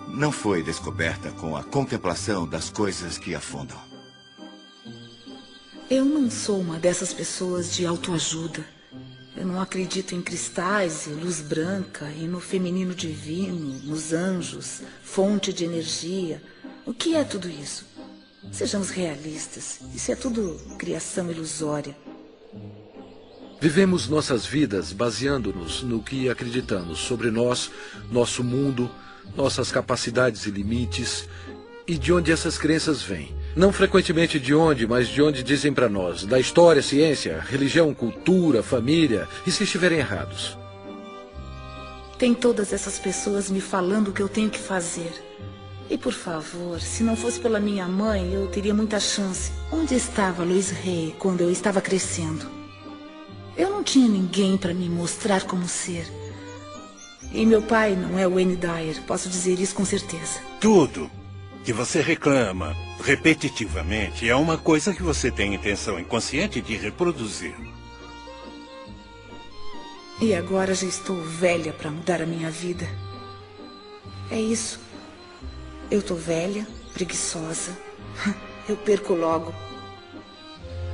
não foi descoberta com a contemplação das coisas que afundam. Eu não sou uma dessas pessoas de autoajuda. Eu não acredito em cristais e luz branca, e no feminino divino, nos anjos, fonte de energia. O que é tudo isso? Sejamos realistas. Isso é tudo criação ilusória. Vivemos nossas vidas baseando-nos no que acreditamos sobre nós, nosso mundo, nossas capacidades e limites, e de onde essas crenças vêm. Não frequentemente de onde, mas de onde dizem para nós. Da história, ciência, religião, cultura, família. E se estiverem errados? Tem todas essas pessoas me falando o que eu tenho que fazer. E por favor, se não fosse pela minha mãe, eu teria muita chance. Onde estava Louise Hay quando eu estava crescendo? Eu não tinha ninguém para me mostrar como ser. E meu pai não é o Wayne Dyer, posso dizer isso com certeza. Tudo que você reclama repetitivamente é uma coisa que você tem intenção inconsciente de reproduzir. E agora já estou velha para mudar a minha vida. É isso. Eu tô velha, preguiçosa. Eu perco logo.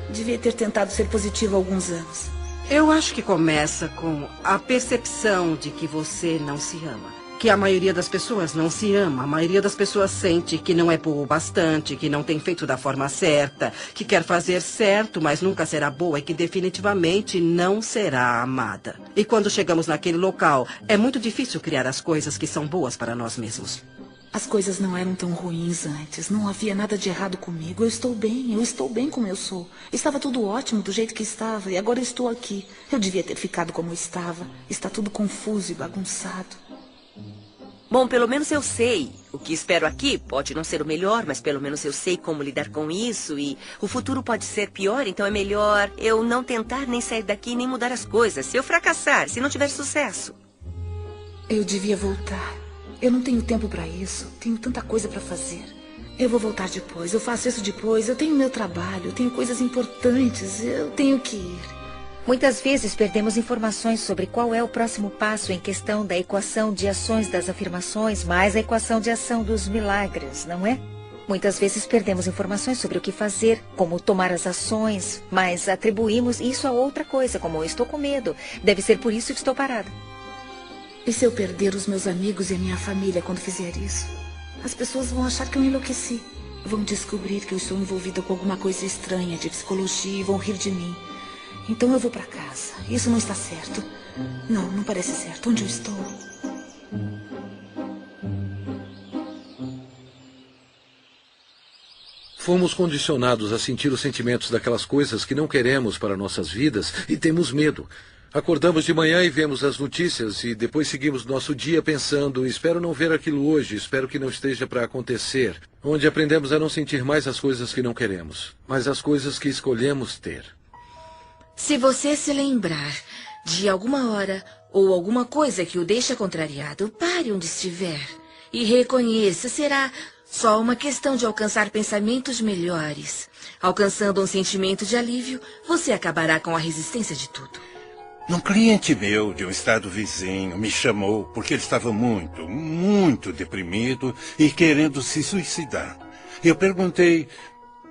Devia ter tentado ser positiva há alguns anos. Eu acho que começa com a percepção de que você não se ama. Que a maioria das pessoas não se ama. A maioria das pessoas sente que não é boa o bastante, que não tem feito da forma certa, que quer fazer certo, mas nunca será boa e que definitivamente não será amada. E quando chegamos naquele local, é muito difícil criar as coisas que são boas para nós mesmos. As coisas não eram tão ruins antes. Não havia nada de errado comigo. Eu estou bem como eu sou. Estava tudo ótimo do jeito que estava e agora eu estou aqui. Eu devia ter ficado como estava. Está tudo confuso e bagunçado. Bom, pelo menos eu sei. O que espero aqui pode não ser o melhor, mas pelo menos eu sei como lidar com isso e o futuro pode ser pior, então é melhor eu não tentar nem sair daqui nem mudar as coisas. Se eu fracassar, se não tiver sucesso. Eu devia voltar. Eu não tenho tempo para isso. Tenho tanta coisa para fazer. Eu vou voltar depois. Eu faço isso depois. Eu tenho meu trabalho. Eu tenho coisas importantes. Eu tenho que ir. Muitas vezes perdemos informações sobre qual é o próximo passo em questão da equação de ações das afirmações mais a equação de ação dos milagres, não é? Muitas vezes perdemos informações sobre o que fazer, como tomar as ações, mas atribuímos isso a outra coisa, como eu estou com medo. Deve ser por isso que estou parada. E se eu perder os meus amigos e a minha família quando fizer isso? As pessoas vão achar que eu enlouqueci. Vão descobrir que eu estou envolvida com alguma coisa estranha de psicologia e vão rir de mim. Então eu vou para casa. Isso não está certo. Não parece certo. Onde eu estou? Fomos condicionados a sentir os sentimentos daquelas coisas que não queremos para nossas vidas e temos medo. Acordamos de manhã e vemos as notícias e depois seguimos nosso dia pensando, espero não ver aquilo hoje, espero que não esteja para acontecer. Onde aprendemos a não sentir mais as coisas que não queremos, mas as coisas que escolhemos ter. Se você se lembrar de alguma hora ou alguma coisa que o deixa contrariado, pare onde estiver e reconheça, será só uma questão de alcançar pensamentos melhores. Alcançando um sentimento de alívio, você acabará com a resistência de tudo. Um cliente meu de um estado vizinho me chamou porque ele estava muito deprimido e querendo se suicidar. Eu perguntei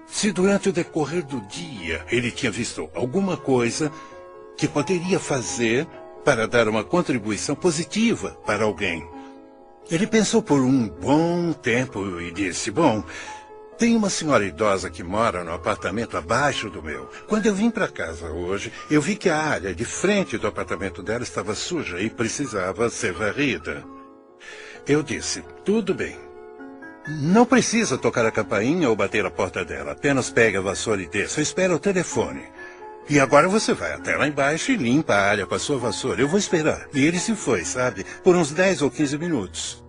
se durante o decorrer do dia ele tinha visto alguma coisa que poderia fazer para dar uma contribuição positiva para alguém. Ele pensou por um bom tempo e disse, bom, tem uma senhora idosa que mora no apartamento abaixo do meu. Quando eu vim para casa hoje, eu vi que a área de frente do apartamento dela estava suja e precisava ser varrida. Eu disse, tudo bem. Não precisa tocar a campainha ou bater a porta dela. Apenas pegue a vassoura e desça. Espera o telefone. E agora você vai até lá embaixo e limpa a área com a sua vassoura. Eu vou esperar. E ele se foi, sabe? Por uns 10 ou 15 minutos.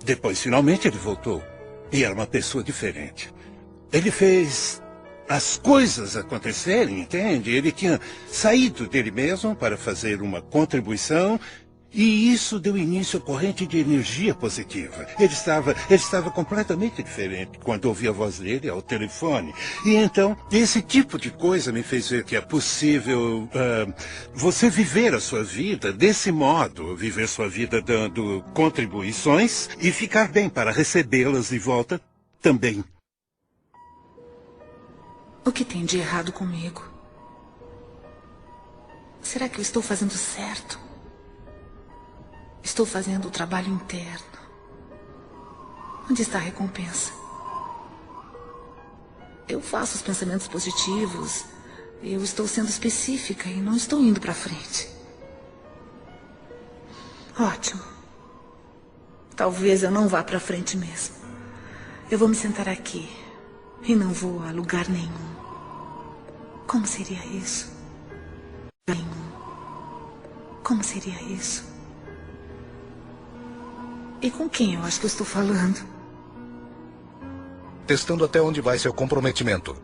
Depois, finalmente, ele voltou. E era uma pessoa diferente. Ele fez as coisas acontecerem, entende? Ele tinha saído dele mesmo para fazer uma contribuição e isso deu início à corrente de energia positiva. Ele estava completamente diferente quando ouvi a voz dele ao telefone. E então, esse tipo de coisa me fez ver que é possível você viver a sua vida desse modo, viver sua vida dando contribuições e ficar bem para recebê-las de volta também. O que tem de errado comigo? Será que eu estou fazendo certo? Estou fazendo o trabalho interno. Onde está a recompensa? Eu faço os pensamentos positivos. Eu estou sendo específica e não estou indo para frente. Ótimo. Talvez eu não vá para frente mesmo. Eu vou me sentar aqui e não vou a lugar nenhum. Como seria isso? Como seria isso? E com quem eu acho que eu estou falando? Testando até onde vai seu comprometimento.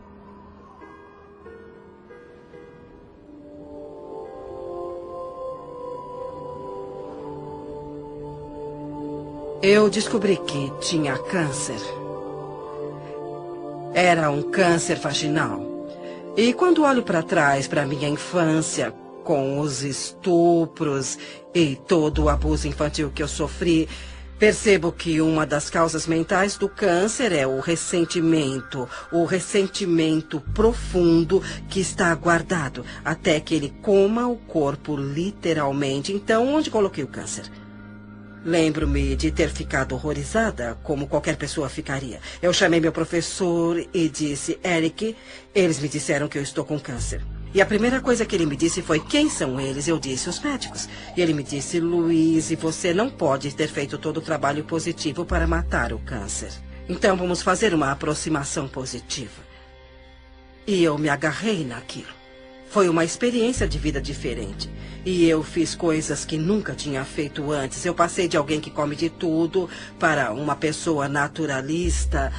Eu descobri que tinha câncer. Era um câncer vaginal. E quando olho para trás, para minha infância, com os estupros e todo o abuso infantil que eu sofri, percebo que uma das causas mentais do câncer é o ressentimento profundo que está guardado até que ele coma o corpo literalmente. Então, onde coloquei o câncer? Lembro-me de ter ficado horrorizada, como qualquer pessoa ficaria. Eu chamei meu professor e disse, Eric, eles me disseram que eu estou com câncer. E a primeira coisa que ele me disse foi, quem são eles? Eu disse, os médicos. E ele me disse, Louise, você não pode ter feito todo o trabalho positivo para matar o câncer. Então vamos fazer uma aproximação positiva. E eu me agarrei naquilo. Foi uma experiência de vida diferente. E eu fiz coisas que nunca tinha feito antes. Eu passei de alguém que come de tudo para uma pessoa naturalista.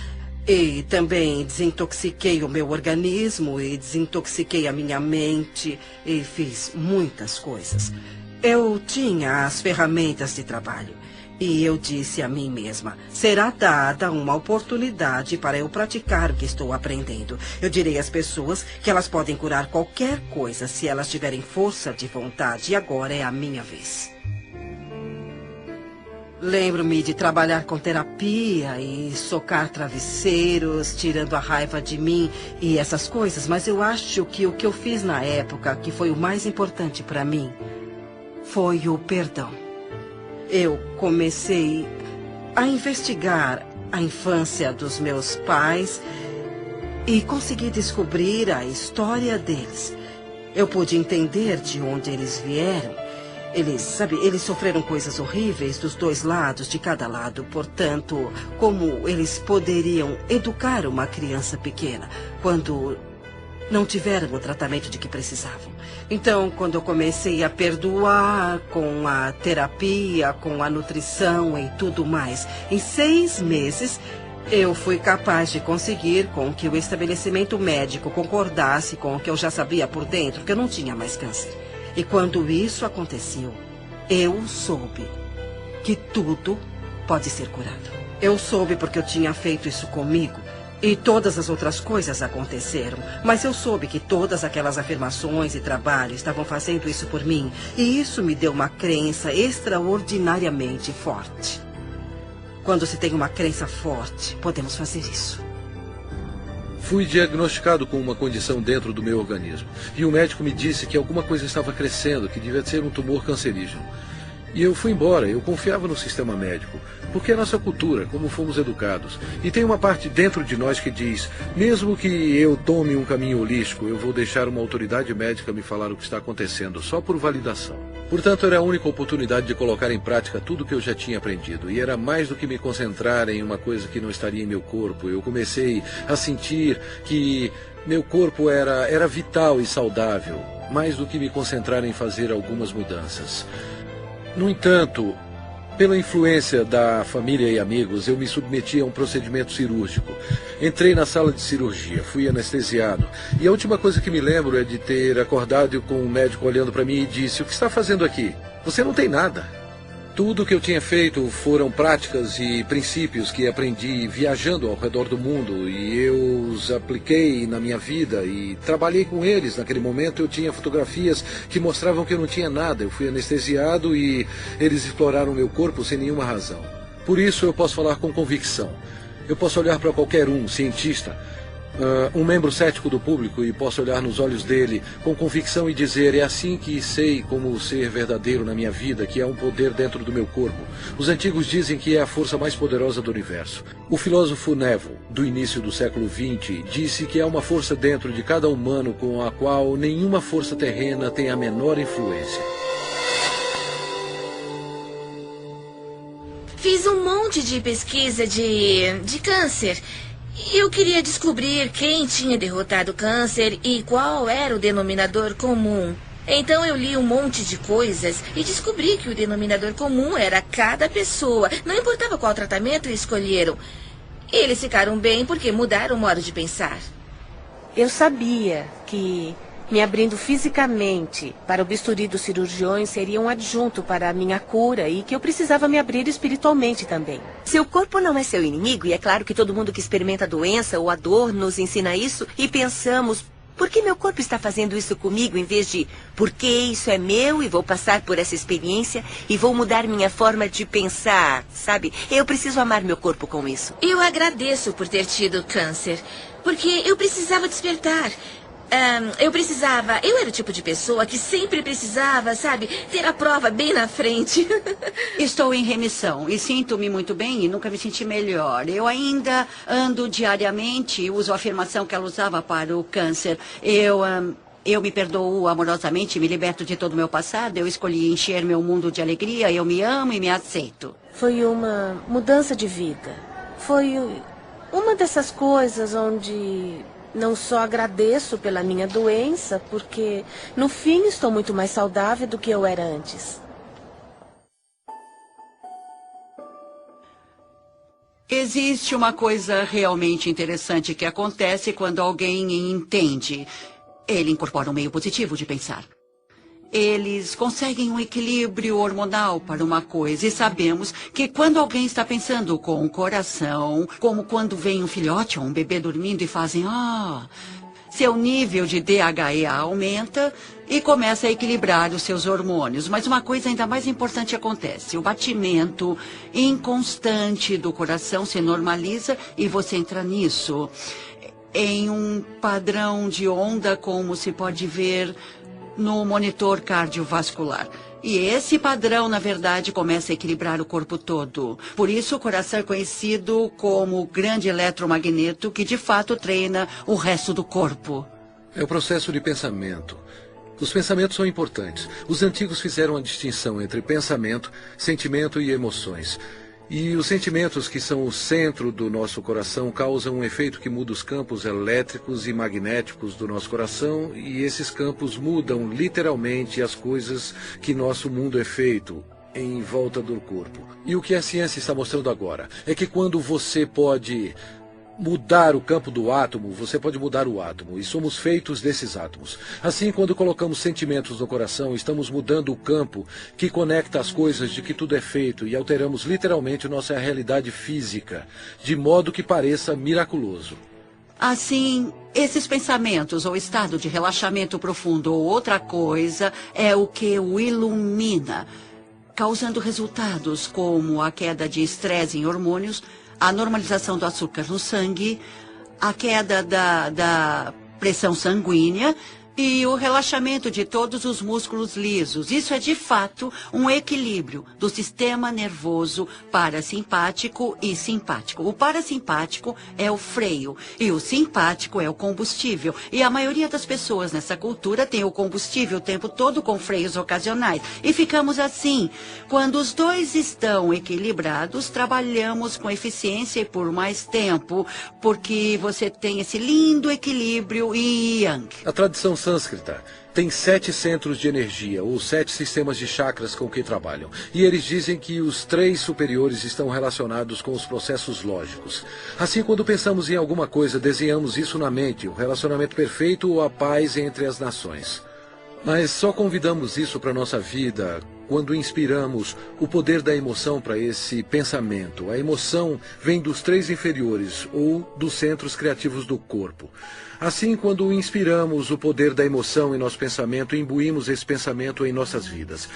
E também desintoxiquei o meu organismo e desintoxiquei a minha mente. E fiz muitas coisas. Eu tinha as ferramentas de trabalho. E eu disse a mim mesma, será dada uma oportunidade para eu praticar o que estou aprendendo. Eu direi às pessoas que elas podem curar qualquer coisa se elas tiverem força de vontade. E agora é a minha vez. Lembro-me de trabalhar com terapia e socar travesseiros, tirando a raiva de mim e essas coisas. Mas eu acho que o que eu fiz na época, que foi o mais importante para mim, foi o perdão. Eu comecei a investigar a infância dos meus pais e consegui descobrir a história deles. Eu pude entender de onde eles vieram. Eles sofreram coisas horríveis dos dois lados, de cada lado. Portanto, como eles poderiam educar uma criança pequena quando não tiveram o tratamento de que precisavam? Então, quando eu comecei a perdoar com a terapia, com a nutrição e tudo mais, em 6 meses, eu fui capaz de conseguir com que o estabelecimento médico concordasse com o que eu já sabia por dentro, que eu não tinha mais câncer. E quando isso aconteceu, eu soube que tudo pode ser curado. Eu soube porque eu tinha feito isso comigo. E todas as outras coisas aconteceram. Mas eu soube que todas aquelas afirmações e trabalho estavam fazendo isso por mim. E isso me deu uma crença extraordinariamente forte. Quando se tem uma crença forte, podemos fazer isso. Fui diagnosticado com uma condição dentro do meu organismo. E o médico me disse que alguma coisa estava crescendo, que devia ser um tumor cancerígeno. E eu fui embora, eu confiava no sistema médico, porque é nossa cultura, como fomos educados. E tem uma parte dentro de nós que diz, mesmo que eu tome um caminho holístico, eu vou deixar uma autoridade médica me falar o que está acontecendo, só por validação. Portanto, era a única oportunidade de colocar em prática tudo o que eu já tinha aprendido. E era mais do que me concentrar em uma coisa que não estaria em meu corpo. Eu comecei a sentir que meu corpo era vital e saudável, mais do que me concentrar em fazer algumas mudanças. No entanto, Pela influência da família e amigos, eu me submeti a um procedimento cirúrgico. Entrei na sala de cirurgia, fui anestesiado. E a última coisa que me lembro é de ter acordado com um médico olhando para mim e disse: "O que está fazendo aqui? Você não tem nada." Tudo o que eu tinha feito foram práticas e princípios que aprendi viajando ao redor do mundo, e eu os apliquei na minha vida e trabalhei com eles. Naquele momento eu tinha fotografias que mostravam que eu não tinha nada. Eu fui anestesiado e eles exploraram meu corpo sem nenhuma razão. Por isso eu posso falar com convicção. Eu posso olhar para qualquer cientista, um membro cético do público, e posso olhar nos olhos dele com convicção e dizer: é assim que sei como ser verdadeiro na minha vida, que há um poder dentro do meu corpo. Os antigos dizem que é a força mais poderosa do universo. O filósofo Neville, do início do século XX, disse que há uma força dentro de cada humano com a qual nenhuma força terrena tem a menor influência. Fiz um monte de pesquisa de câncer. Eu queria descobrir quem tinha derrotado o câncer e qual era o denominador comum. Então eu li um monte de coisas e descobri que o denominador comum era cada pessoa. Não importava qual tratamento escolheram. Eles ficaram bem porque mudaram o modo de pensar. Eu sabia que me abrindo fisicamente para o bisturi dos cirurgiões seria um adjunto para a minha cura e que eu precisava me abrir espiritualmente também. Seu corpo não é seu inimigo, e é claro que todo mundo que experimenta a doença ou a dor nos ensina isso, e pensamos: por que meu corpo está fazendo isso comigo, em vez de porque isso é meu e vou passar por essa experiência e vou mudar minha forma de pensar, sabe? Eu preciso amar meu corpo com isso. Eu agradeço por ter tido câncer, porque eu precisava despertar. Eu era o tipo de pessoa que sempre precisava, sabe, ter a prova bem na frente. Estou em remissão e sinto-me muito bem e nunca me senti melhor. Eu ainda ando diariamente, uso a afirmação que ela usava para o câncer. Eu me perdoo amorosamente, me liberto de todo o meu passado. Eu escolhi encher meu mundo de alegria, eu me amo e me aceito. Foi uma mudança de vida. Foi uma dessas coisas onde não só agradeço pela minha doença, porque no fim estou muito mais saudável do que eu era antes. Existe uma coisa realmente interessante que acontece quando alguém entende. Ele incorpora um meio positivo de pensar. Eles conseguem um equilíbrio hormonal para uma coisa, e sabemos que quando alguém está pensando com o coração, como quando vem um filhote ou um bebê dormindo e fazem seu nível de DHEA aumenta e começa a equilibrar os seus hormônios. Mas uma coisa ainda mais importante acontece: o batimento inconstante do coração se normaliza e você entra nisso, em um padrão de onda, como se pode ver no monitor cardiovascular. E esse padrão, na verdade, começa a equilibrar o corpo todo. Por isso, o coração é conhecido como o grande eletromagneto que, de fato, treina o resto do corpo. É o processo de pensamento. Os pensamentos são importantes. Os antigos fizeram a distinção entre pensamento, sentimento e emoções. E os sentimentos, que são o centro do nosso coração, causam um efeito que muda os campos elétricos e magnéticos do nosso coração, e esses campos mudam literalmente as coisas que nosso mundo é feito em volta do corpo. E o que a ciência está mostrando agora é que quando você pode mudar o campo do átomo, você pode mudar o átomo, e somos feitos desses átomos. Assim, quando colocamos sentimentos no coração, estamos mudando o campo que conecta as coisas de que tudo é feito, e alteramos literalmente nossa realidade física, de modo que pareça miraculoso. Assim, esses pensamentos ou estado de relaxamento profundo ou outra coisa é o que o ilumina, causando resultados como a queda de estresse em hormônios, a normalização do açúcar no sangue, a queda da pressão sanguínea e o relaxamento de todos os músculos lisos. Isso é, de fato, um equilíbrio do sistema nervoso parasimpático e simpático. O parasimpático é o freio e o simpático é o combustível. E a maioria das pessoas nessa cultura tem o combustível o tempo todo com freios ocasionais. E ficamos assim. Quando os dois estão equilibrados, trabalhamos com eficiência e por mais tempo, porque você tem esse lindo equilíbrio yin e yang. A tradição sânscrita, tem 7 centros de energia, ou 7 sistemas de chakras com que trabalham. E eles dizem que os 3 superiores estão relacionados com os processos lógicos. Assim, quando pensamos em alguma coisa, desenhamos isso na mente, o relacionamento perfeito ou a paz entre as nações. Mas só convidamos isso para a nossa vida quando inspiramos o poder da emoção para esse pensamento. A emoção vem dos 3 inferiores, ou dos centros criativos do corpo. Assim, quando inspiramos o poder da emoção em nosso pensamento, imbuímos esse pensamento em nossas vidas.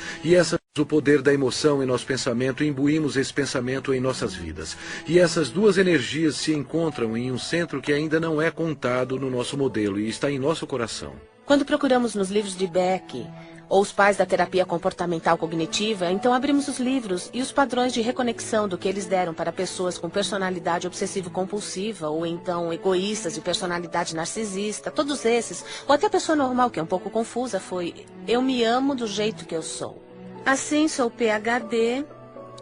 O poder da emoção em nosso pensamento, imbuímos esse pensamento em nossas vidas. E essas 2 energias se encontram em um centro que ainda não é contado no nosso modelo e está em nosso coração. Quando procuramos nos livros de Beck, ou os pais da terapia comportamental cognitiva, então abrimos os livros e os padrões de reconexão do que eles deram para pessoas com personalidade obsessivo-compulsiva, ou então egoístas de personalidade narcisista, todos esses, ou até a pessoa normal, que é um pouco confusa, foi: eu me amo do jeito que eu sou. Assim, sou PhD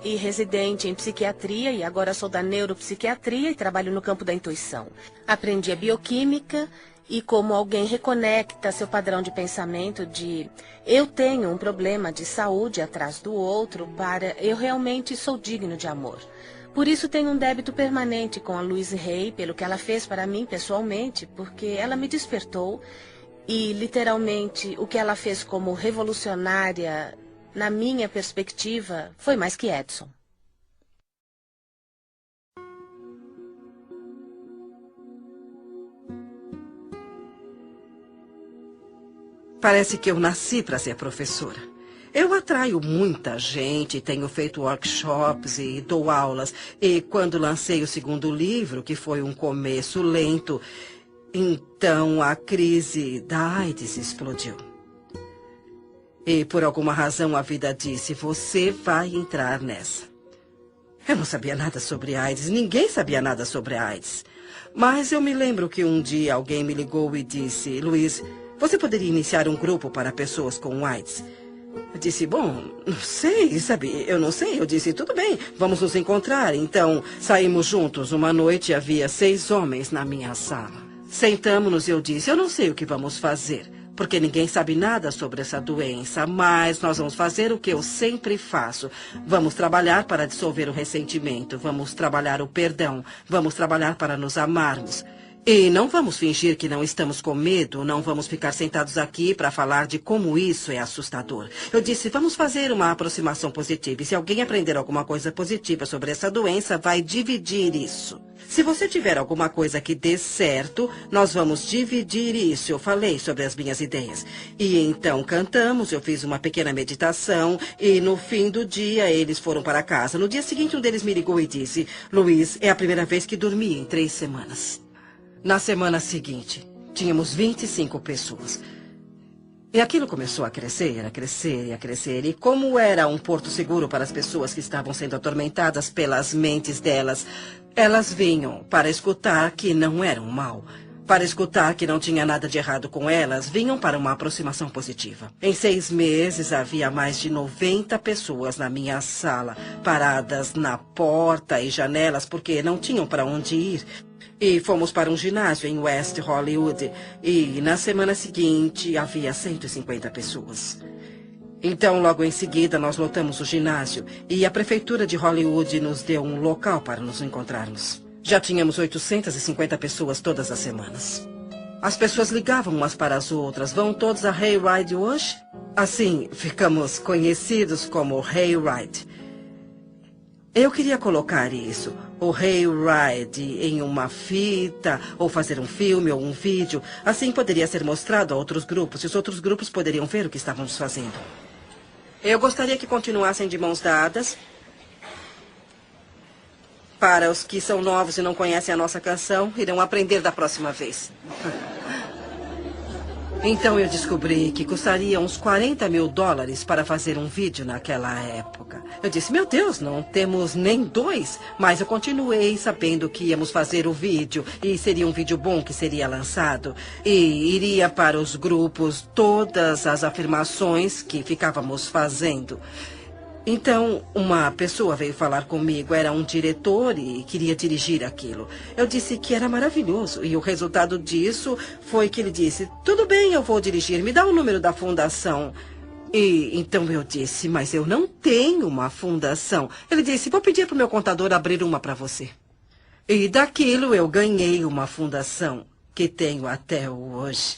e residente em psiquiatria, e agora sou da neuropsiquiatria e trabalho no campo da intuição. Aprendi a bioquímica e como alguém reconecta seu padrão de pensamento de eu tenho um problema de saúde atrás do outro para eu realmente sou digno de amor. Por isso tenho um débito permanente com a Louise Hay pelo que ela fez para mim pessoalmente, porque ela me despertou e literalmente o que ela fez como revolucionária, na minha perspectiva, foi mais que Edison. Parece que eu nasci para ser professora. Eu atraio muita gente, tenho feito workshops e dou aulas. E quando lancei o 2º livro, que foi um começo lento, então a crise da AIDS explodiu. E por alguma razão a vida disse: você vai entrar nessa. Eu não sabia nada sobre AIDS, ninguém sabia nada sobre AIDS. Mas eu me lembro que um dia alguém me ligou e disse: Luiz, você poderia iniciar um grupo para pessoas com AIDS? Eu disse: bom, não sei, sabe, eu não sei. Eu disse: tudo bem, vamos nos encontrar. Então, saímos juntos. Uma noite havia 6 homens na minha sala. Sentamos-nos e eu disse: eu não sei o que vamos fazer, porque ninguém sabe nada sobre essa doença, mas nós vamos fazer o que eu sempre faço. Vamos trabalhar para dissolver o ressentimento, vamos trabalhar o perdão, vamos trabalhar para nos amarmos. E não vamos fingir que não estamos com medo, não vamos ficar sentados aqui para falar de como isso é assustador. Eu disse: vamos fazer uma aproximação positiva. E se alguém aprender alguma coisa positiva sobre essa doença, vai dividir isso. Se você tiver alguma coisa que dê certo, nós vamos dividir isso. Eu falei sobre as minhas ideias. E então cantamos, eu fiz uma pequena meditação e no fim do dia eles foram para casa. No dia seguinte um deles me ligou e disse: Luiz, é a primeira vez que dormi em 3 semanas. Na semana seguinte, tínhamos 25 pessoas. E aquilo começou a crescer, a crescer e a crescer. E como era um porto seguro para as pessoas que estavam sendo atormentadas pelas mentes delas, elas vinham para escutar que não eram mal. Para escutar que não tinha nada de errado com elas, vinham para uma aproximação positiva. Em 6 meses, havia mais de 90 pessoas na minha sala, paradas na porta e janelas, porque não tinham para onde ir. E fomos para um ginásio em West Hollywood. E na semana seguinte havia 150 pessoas. Então, logo em seguida, nós lotamos o ginásio. E a prefeitura de Hollywood nos deu um local para nos encontrarmos. Já tínhamos 850 pessoas todas as semanas. As pessoas ligavam umas para as outras. Vão todos a Hayride hoje? Assim, ficamos conhecidos como Hayride. Eu queria colocar isso, o Hayride, em uma fita, ou fazer um filme ou um vídeo. Assim poderia ser mostrado a outros grupos, e os outros grupos poderiam ver o que estávamos fazendo. Eu gostaria que continuassem de mãos dadas. Para os que são novos e não conhecem a nossa canção, irão aprender da próxima vez. Então eu descobri que custaria uns $40 mil para fazer um vídeo naquela época. Eu disse: meu Deus, não temos nem 2. Mas eu continuei sabendo que íamos fazer o vídeo. E seria um vídeo bom que seria lançado. E iria para os grupos todas as afirmações que ficávamos fazendo. Então, uma pessoa veio falar comigo, era um diretor e queria dirigir aquilo. Eu disse que era maravilhoso e o resultado disso foi que ele disse, tudo bem, eu vou dirigir, me dá o número da fundação. E então eu disse, mas eu não tenho uma fundação. Ele disse, vou pedir para o meu contador abrir uma para você. E daquilo eu ganhei uma fundação que tenho até hoje.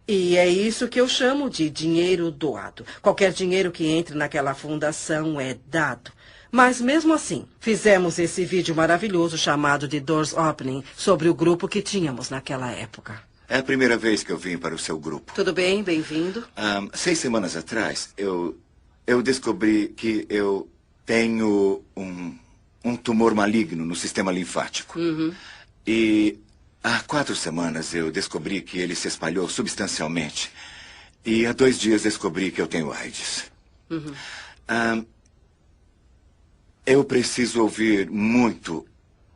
E é isso que eu chamo de dinheiro doado. Qualquer dinheiro que entre naquela fundação é dado. Mas mesmo assim, fizemos esse vídeo maravilhoso chamado de Doors Opening sobre o grupo que tínhamos naquela época. É a primeira vez que eu vim para o seu grupo. Tudo bem, bem-vindo. 6 semanas atrás, eu descobri que eu tenho um tumor maligno no sistema linfático. E há 4 semanas eu descobri que ele se espalhou substancialmente. E há 2 dias descobri que eu tenho AIDS. Eu preciso ouvir muito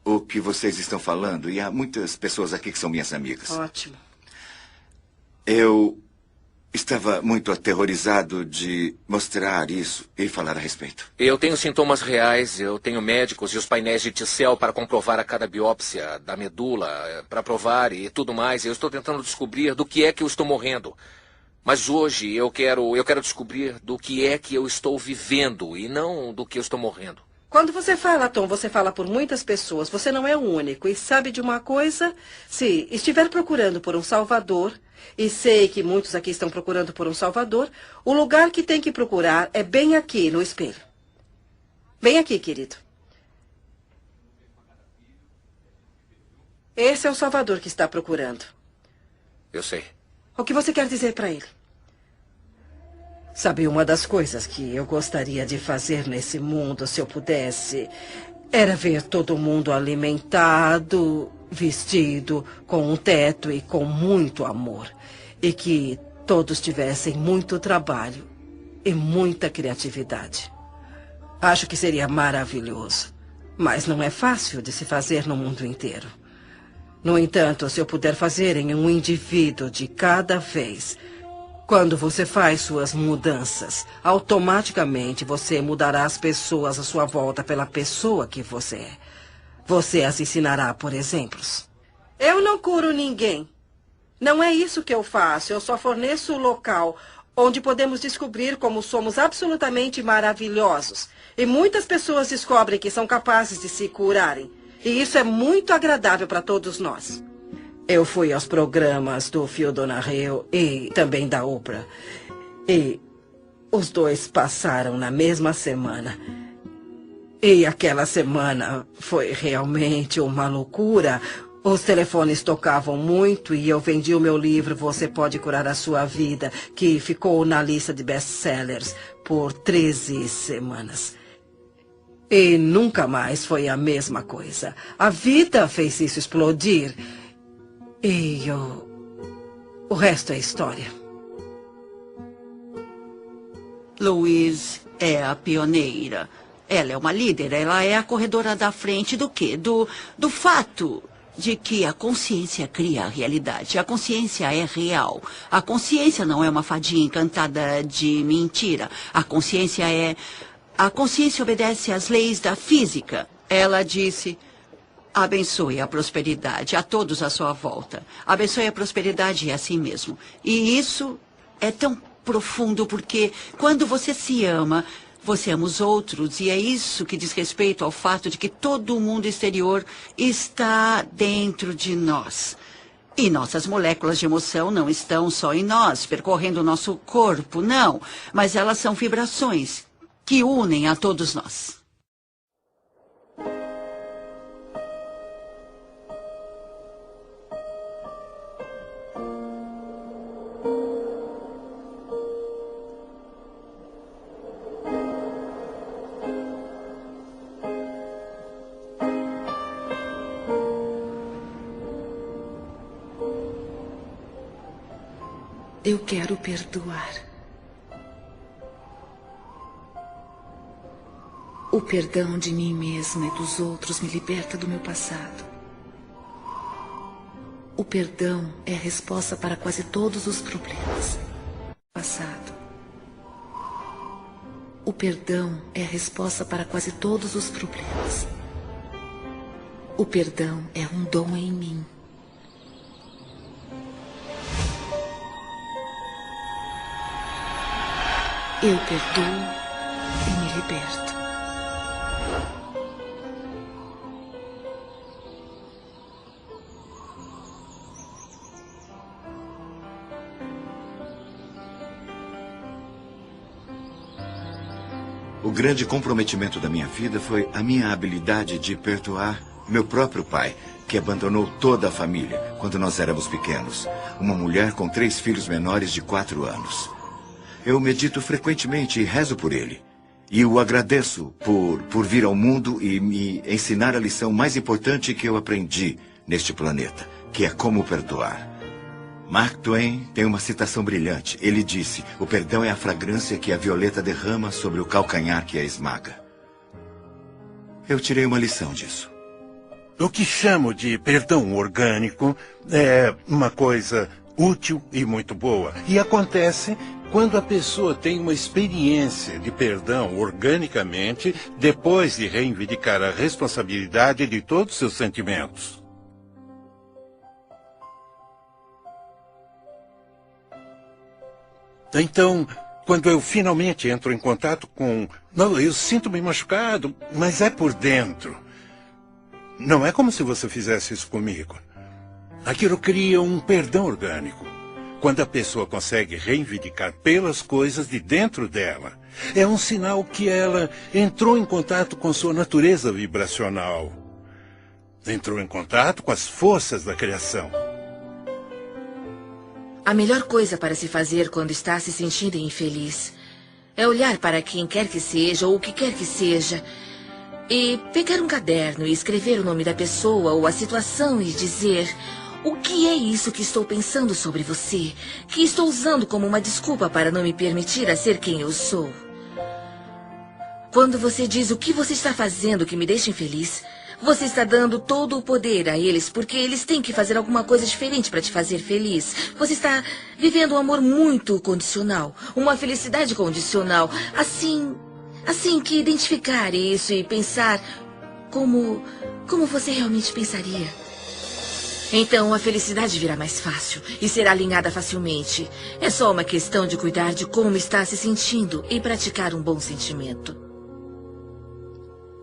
o que vocês estão falando. E há muitas pessoas aqui que são minhas amigas. Ótimo. Eu estava muito aterrorizado de mostrar isso e falar a respeito. Eu tenho sintomas reais, eu tenho médicos e os painéis de T-cell para comprovar a cada biópsia da medula, para provar e tudo mais. Eu estou tentando descobrir do que é que eu estou morrendo. Mas hoje eu quero descobrir do que é que eu estou vivendo e não do que eu estou morrendo. Quando você fala, Tom, você fala por muitas pessoas. Você não é o único. E sabe de uma coisa? Se estiver procurando por um salvador, e sei que muitos aqui estão procurando por um salvador, o lugar que tem que procurar é bem aqui, no espelho. Bem aqui, querido. Esse é o salvador que está procurando. Eu sei. O que você quer dizer para ele? Sabe, uma das coisas que eu gostaria de fazer nesse mundo, se eu pudesse, era ver todo mundo alimentado, vestido, com um teto e com muito amor. E que todos tivessem muito trabalho e muita criatividade. Acho que seria maravilhoso. Mas não é fácil de se fazer no mundo inteiro. No entanto, se eu puder fazer em um indivíduo de cada vez, quando você faz suas mudanças, automaticamente você mudará as pessoas à sua volta pela pessoa que você é. Você as ensinará por exemplos. Eu não curo ninguém. Não é isso que eu faço. Eu só forneço o local onde podemos descobrir como somos absolutamente maravilhosos. E muitas pessoas descobrem que são capazes de se curarem. E isso é muito agradável para todos nós. Eu fui aos programas do Phil Donahue e também da Oprah. E os dois passaram na mesma semana. E aquela semana foi realmente uma loucura. Os telefones tocavam muito e eu vendi o meu livro Você Pode Curar a Sua Vida, que ficou na lista de best-sellers por 13 semanas. E nunca mais foi a mesma coisa. A vida fez isso explodir. E o resto é história. Louise é a pioneira. Ela é uma líder, ela é a corredora da frente do quê? Do fato de que a consciência cria a realidade. A consciência é real. A consciência não é uma fadinha encantada de mentira. A consciência obedece às leis da física. Ela disse: abençoe a prosperidade a todos à sua volta. Abençoe a prosperidade a si mesmo. E isso é tão profundo porque quando você se ama, você ama os outros. E é isso que diz respeito ao fato de que todo o mundo exterior está dentro de nós. E nossas moléculas de emoção não estão só em nós, percorrendo o nosso corpo, não. Mas elas são vibrações que unem a todos nós. Eu quero perdoar. O perdão de mim mesma e dos outros me liberta do meu passado. O perdão é a resposta para quase todos os problemas. Passado. O perdão é a resposta para quase todos os problemas. O perdão é um dom em mim. Eu perdoo e me liberto. O grande comprometimento da minha vida foi a minha habilidade de perdoar meu próprio pai, que abandonou toda a família quando nós éramos pequenos. Uma mulher com 3 filhos menores de 4 anos. Eu medito frequentemente e rezo por ele. E o agradeço por vir ao mundo e me ensinar a lição mais importante que eu aprendi neste planeta, que é como perdoar. Mark Twain tem uma citação brilhante. Ele disse: o perdão é a fragrância que a violeta derrama sobre o calcanhar que a esmaga. Eu tirei uma lição disso. O que chamo de perdão orgânico é uma coisa útil e muito boa. E acontece quando a pessoa tem uma experiência de perdão organicamente, depois de reivindicar a responsabilidade de todos os seus sentimentos. Então, quando eu finalmente entro em contato com... Não, eu sinto-me machucado, mas é por dentro. Não é como se você fizesse isso comigo. Aquilo cria um perdão orgânico. Quando a pessoa consegue reivindicar pelas coisas de dentro dela, é um sinal que ela entrou em contato com sua natureza vibracional. Entrou em contato com as forças da criação. A melhor coisa para se fazer quando está se sentindo infeliz é olhar para quem quer que seja ou o que quer que seja e pegar um caderno e escrever o nome da pessoa ou a situação e dizer: o que é isso que estou pensando sobre você, que estou usando como uma desculpa para não me permitir a ser quem eu sou? Quando você diz o que você está fazendo que me deixa infeliz, você está dando todo o poder a eles, porque eles têm que fazer alguma coisa diferente para te fazer feliz. Você está vivendo um amor muito condicional, uma felicidade condicional. Assim que identificar isso e pensar como você realmente pensaria. Então a felicidade virá mais fácil e será alinhada facilmente. É só uma questão de cuidar de como está se sentindo e praticar um bom sentimento.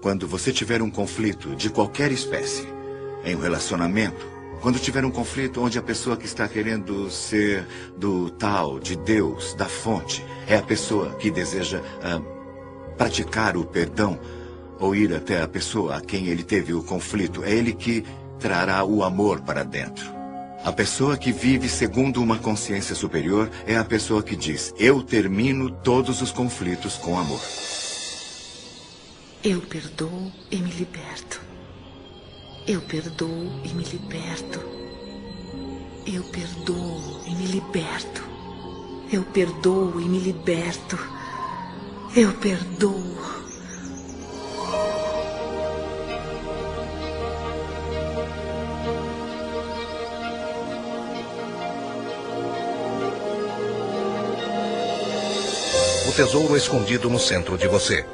Quando você tiver um conflito de qualquer espécie, em um relacionamento, quando tiver um conflito onde a pessoa que está querendo ser do tal, de Deus, da fonte, é a pessoa que deseja praticar o perdão, ou ir até a pessoa a quem ele teve o conflito, é ele que trará o amor para dentro. A pessoa que vive segundo uma consciência superior é a pessoa que diz: eu termino todos os conflitos com amor. Eu perdoo e me liberto. Eu perdoo e me liberto. Eu perdoo e me liberto. Eu perdoo e me liberto. Eu perdoo. O tesouro escondido no centro de você.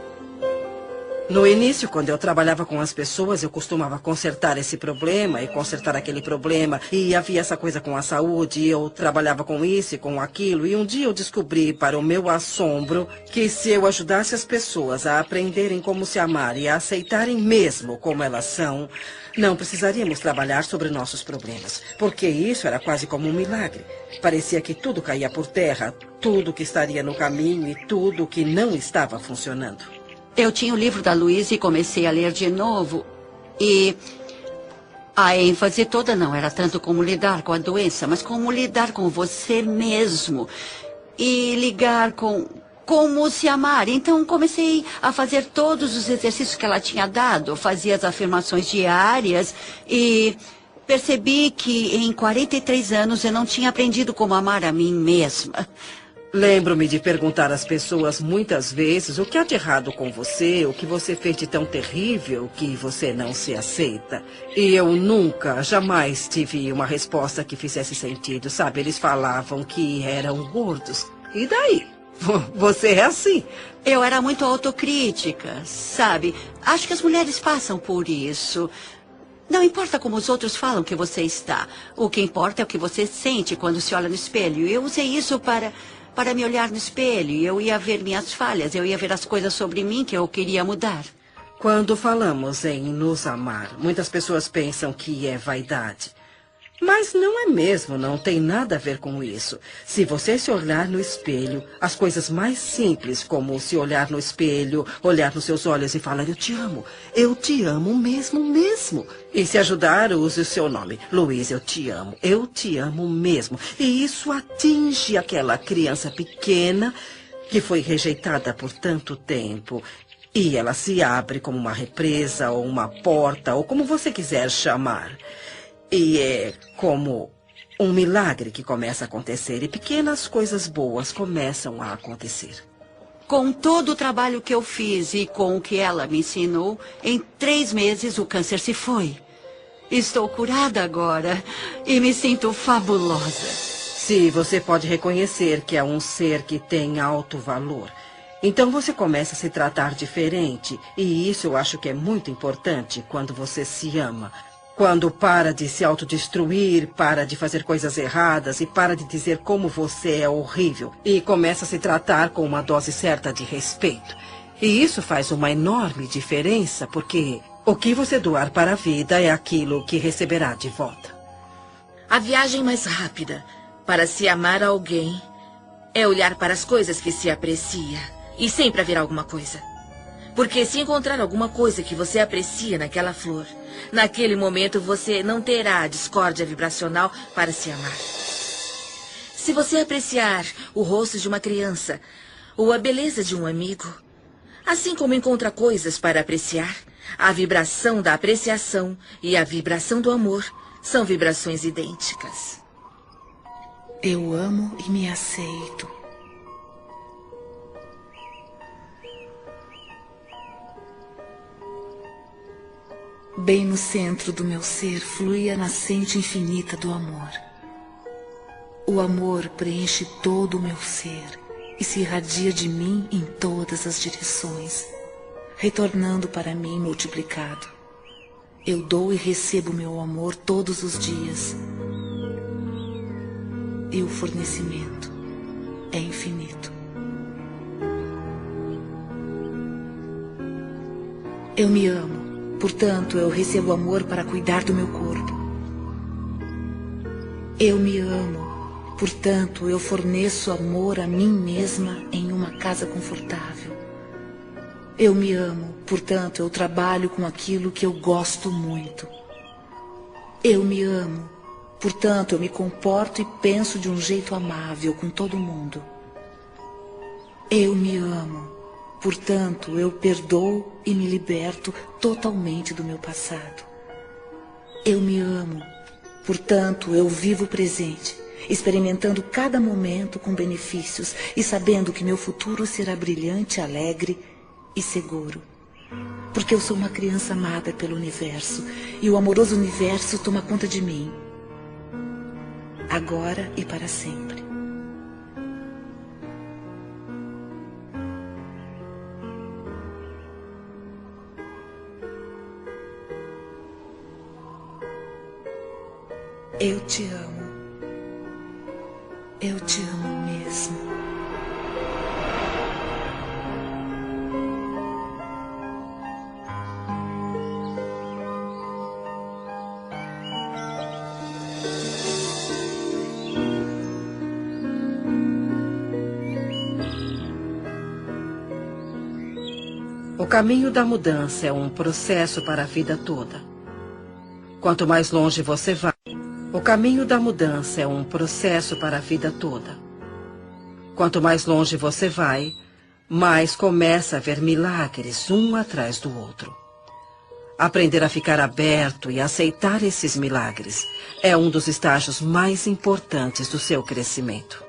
No início, quando eu trabalhava com as pessoas, eu costumava consertar esse problema e consertar aquele problema. E havia essa coisa com a saúde, e eu trabalhava com isso e com aquilo. E um dia eu descobri, para o meu assombro, que se eu ajudasse as pessoas a aprenderem como se amar e a aceitarem mesmo como elas são, não precisaríamos trabalhar sobre nossos problemas. Porque isso era quase como um milagre. Parecia que tudo caía por terra, tudo que estaria no caminho e tudo que não estava funcionando. Eu tinha o livro da Louise e comecei a ler de novo. E a ênfase toda não era tanto como lidar com a doença, mas como lidar com você mesmo. E ligar com como se amar. Então comecei a fazer todos os exercícios que ela tinha dado. Fazia as afirmações diárias e percebi que em 43 anos eu não tinha aprendido como amar a mim mesma. Lembro-me de perguntar às pessoas muitas vezes o que há de errado com você, o que você fez de tão terrível que você não se aceita. E eu nunca, jamais tive uma resposta que fizesse sentido, sabe? Eles falavam que eram gordos. E daí? Você é assim. Eu era muito autocrítica, sabe? Acho que as mulheres passam por isso. Não importa como os outros falam que você está. O que importa é o que você sente quando se olha no espelho. Eu usei isso para me olhar no espelho. Eu ia ver minhas falhas, eu ia ver as coisas sobre mim que eu queria mudar. Quando falamos em nos amar, muitas pessoas pensam que é vaidade. Mas não é mesmo, não tem nada a ver com isso. Se você se olhar no espelho, as coisas mais simples, como se olhar no espelho, olhar nos seus olhos e falar, eu te amo mesmo. E se ajudar, use o seu nome. Luiz, eu te amo mesmo. E isso atinge aquela criança pequena que foi rejeitada por tanto tempo. E ela se abre como uma represa ou uma porta, ou como você quiser chamar. E é como um milagre que começa a acontecer e pequenas coisas boas começam a acontecer. Com todo o trabalho que eu fiz e com o que ela me ensinou, em 3 meses o câncer se foi. Estou curada agora e me sinto fabulosa. Se você pode reconhecer que é um ser que tem alto valor, então você começa a se tratar diferente. E isso eu acho que é muito importante quando você se ama. Quando para de se autodestruir, para de fazer coisas erradas e para de dizer como você é horrível. E começa a se tratar com uma dose certa de respeito. E isso faz uma enorme diferença, porque o que você doar para a vida é aquilo que receberá de volta. A viagem mais rápida para se amar a alguém é olhar para as coisas que se aprecia. E sempre haverá alguma coisa. Porque se encontrar alguma coisa que você aprecia naquela flor, naquele momento você não terá a discórdia vibracional para se amar. Se você apreciar o rosto de uma criança ou a beleza de um amigo, assim como encontra coisas para apreciar, a vibração da apreciação e a vibração do amor são vibrações idênticas. Eu amo e me aceito. Bem no centro do meu ser flui a nascente infinita do amor. O amor preenche todo o meu ser e se irradia de mim em todas as direções, retornando para mim multiplicado. Eu dou e recebo meu amor todos os dias. E o fornecimento é infinito. Eu me amo. Portanto, eu recebo amor para cuidar do meu corpo. Eu me amo. Portanto, eu forneço amor a mim mesma em uma casa confortável. Eu me amo. Portanto, eu trabalho com aquilo que eu gosto muito. Eu me amo. Portanto, eu me comporto e penso de um jeito amável com todo mundo. Eu me amo. Portanto, eu perdoo e me liberto totalmente do meu passado. Eu me amo. Portanto, eu vivo o presente, experimentando cada momento com benefícios e sabendo que meu futuro será brilhante, alegre e seguro. Porque eu sou uma criança amada pelo universo e o amoroso universo toma conta de mim. Agora e para sempre. Eu te amo. Eu te amo mesmo. O caminho da mudança é um processo para a vida toda. Quanto mais longe você vai, o caminho da mudança é um processo para a vida toda. Quanto mais longe você vai, mais começa a ver milagres um atrás do outro. Aprender a ficar aberto e aceitar esses milagres é um dos estágios mais importantes do seu crescimento.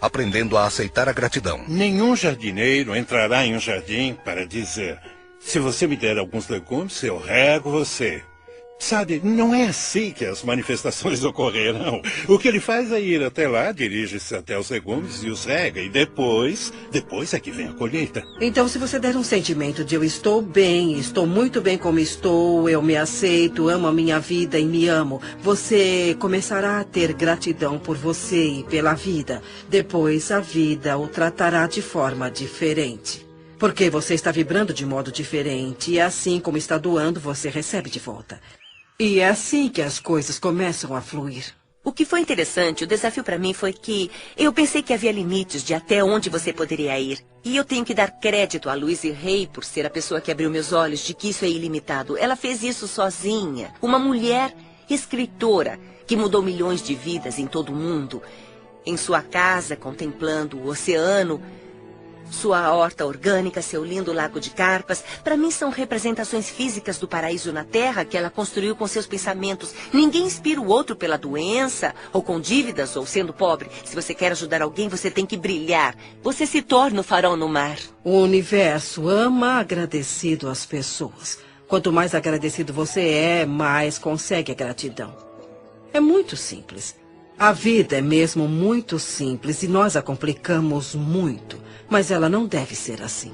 Aprendendo a aceitar a gratidão. Nenhum jardineiro entrará em um jardim para dizer: se você me der alguns legumes, eu rego você. Sabe, não é assim que as manifestações ocorrerão. O que ele faz é ir até lá, dirige-se até os legumes e os rega. E depois é que vem a colheita. Então, se você der um sentimento de eu estou bem, estou muito bem como estou, eu me aceito, amo a minha vida e me amo, você começará a ter gratidão por você e pela vida. Depois, a vida o tratará de forma diferente. Porque você está vibrando de modo diferente e assim como está doando, você recebe de volta. E é assim que as coisas começam a fluir. O que foi interessante, o desafio para mim foi que eu pensei que havia limites de até onde você poderia ir. E eu tenho que dar crédito a Louise Hay por ser a pessoa que abriu meus olhos de que isso é ilimitado. Ela fez isso sozinha. Uma mulher escritora que mudou milhões de vidas em todo o mundo. Em sua casa, contemplando o oceano, sua horta orgânica, seu lindo lago de carpas. Para mim são representações físicas do paraíso na Terra que ela construiu com seus pensamentos. Ninguém inspira o outro pela doença, ou com dívidas, ou sendo pobre. Se você quer ajudar alguém, você tem que brilhar. Você se torna o farol no mar. O universo ama agradecido às pessoas. Quanto mais agradecido você é, mais consegue a gratidão. É muito simples. A vida é mesmo muito simples e nós a complicamos muito. Mas ela não deve ser assim.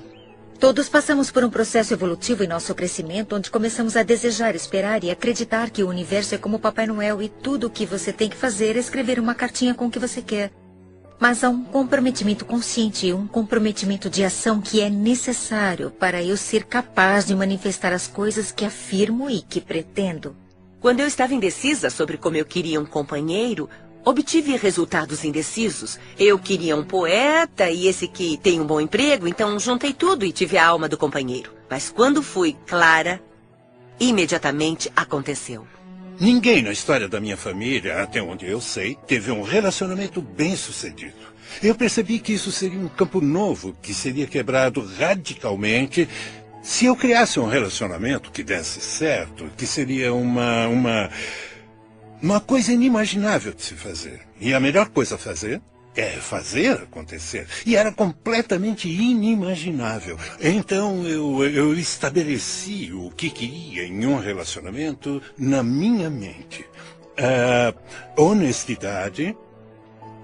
Todos passamos por um processo evolutivo em nosso crescimento, onde começamos a desejar, esperar e acreditar que o universo é como Papai Noel e tudo o que você tem que fazer é escrever uma cartinha com o que você quer. Mas há um comprometimento consciente e um comprometimento de ação que é necessário para eu ser capaz de manifestar as coisas que afirmo e que pretendo. Quando eu estava indecisa sobre como eu queria um companheiro, obtive resultados indecisos. Eu queria um poeta e esse que tem um bom emprego, então juntei tudo e tive a alma do companheiro. Mas quando fui clara, imediatamente aconteceu. Ninguém na história da minha família, até onde eu sei, teve um relacionamento bem-sucedido. Eu percebi que isso seria um campo novo, que seria quebrado radicalmente se eu criasse um relacionamento que desse certo, que seria uma coisa inimaginável de se fazer. E a melhor coisa a fazer é fazer acontecer. E era completamente inimaginável. Então eu estabeleci o que queria em um relacionamento na minha mente. Honestidade,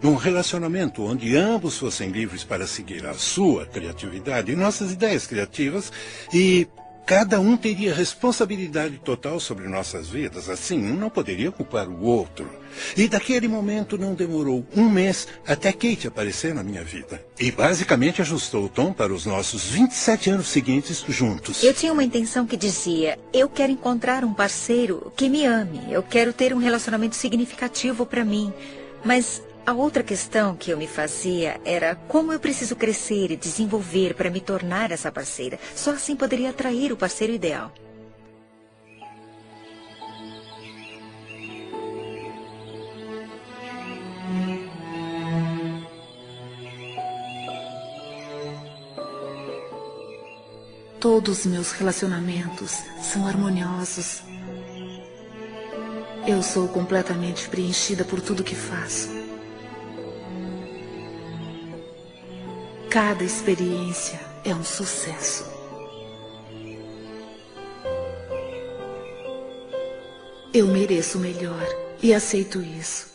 um relacionamento onde ambos fossem livres para seguir a sua criatividade e nossas ideias criativas e cada um teria responsabilidade total sobre nossas vidas. Assim, um não poderia culpar o outro. E daquele momento não demorou um mês até Kate aparecer na minha vida. E basicamente ajustou o tom para os nossos 27 anos seguintes juntos. Eu tinha uma intenção que dizia, eu quero encontrar um parceiro que me ame. Eu quero ter um relacionamento significativo para mim. Mas a outra questão que eu me fazia era como eu preciso crescer e desenvolver para me tornar essa parceira. Só assim poderia atrair o parceiro ideal. Todos os meus relacionamentos são harmoniosos. Eu sou completamente preenchida por tudo que faço. Cada experiência é um sucesso. Eu mereço o melhor e aceito isso.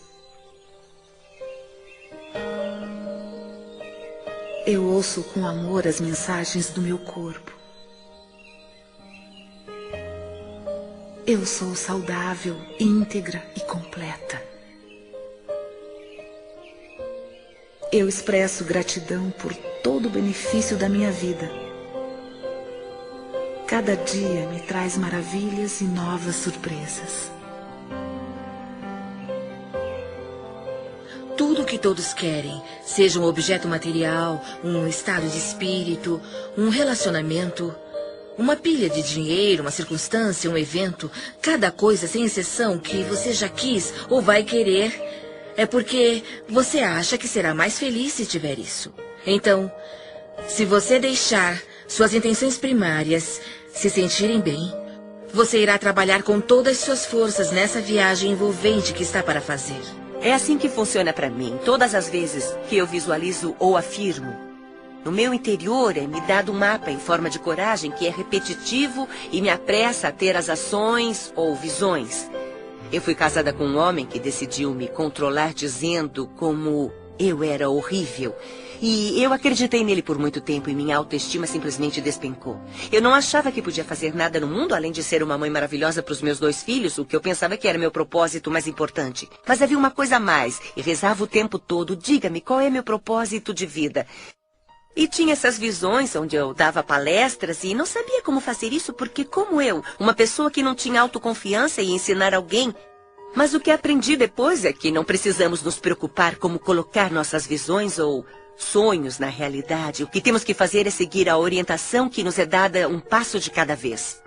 Eu ouço com amor as mensagens do meu corpo. Eu sou saudável, íntegra e completa. Eu expresso gratidão por todo o benefício da minha vida. Cada dia me traz maravilhas e novas surpresas. Tudo o que todos querem, seja um objeto material, um estado de espírito, um relacionamento, uma pilha de dinheiro, uma circunstância, um evento, cada coisa, sem exceção, que você já quis ou vai querer, é porque você acha que será mais feliz se tiver isso. Então, se você deixar suas intenções primárias se sentirem bem, você irá trabalhar com todas as suas forças nessa viagem envolvente que está para fazer. É assim que funciona para mim. Todas as vezes que eu visualizo ou afirmo No meu interior é me dado um mapa em forma de coragem que é repetitivo e me apressa a ter as ações ou visões. Eu fui casada com um homem que decidiu me controlar dizendo como eu era horrível. E eu acreditei nele por muito tempo e minha autoestima simplesmente despencou. Eu não achava que podia fazer nada no mundo além de ser uma mãe maravilhosa para os meus 2 filhos, o que eu pensava que era meu propósito mais importante. Mas havia uma coisa a mais e rezava o tempo todo: diga-me, qual é meu propósito de vida? E tinha essas visões onde eu dava palestras e não sabia como fazer isso porque, como eu, uma pessoa que não tinha autoconfiança, ia ensinar alguém. Mas o que aprendi depois é que não precisamos nos preocupar como colocar nossas visões ou sonhos na realidade. O que temos que fazer é seguir a orientação que nos é dada um passo de cada vez.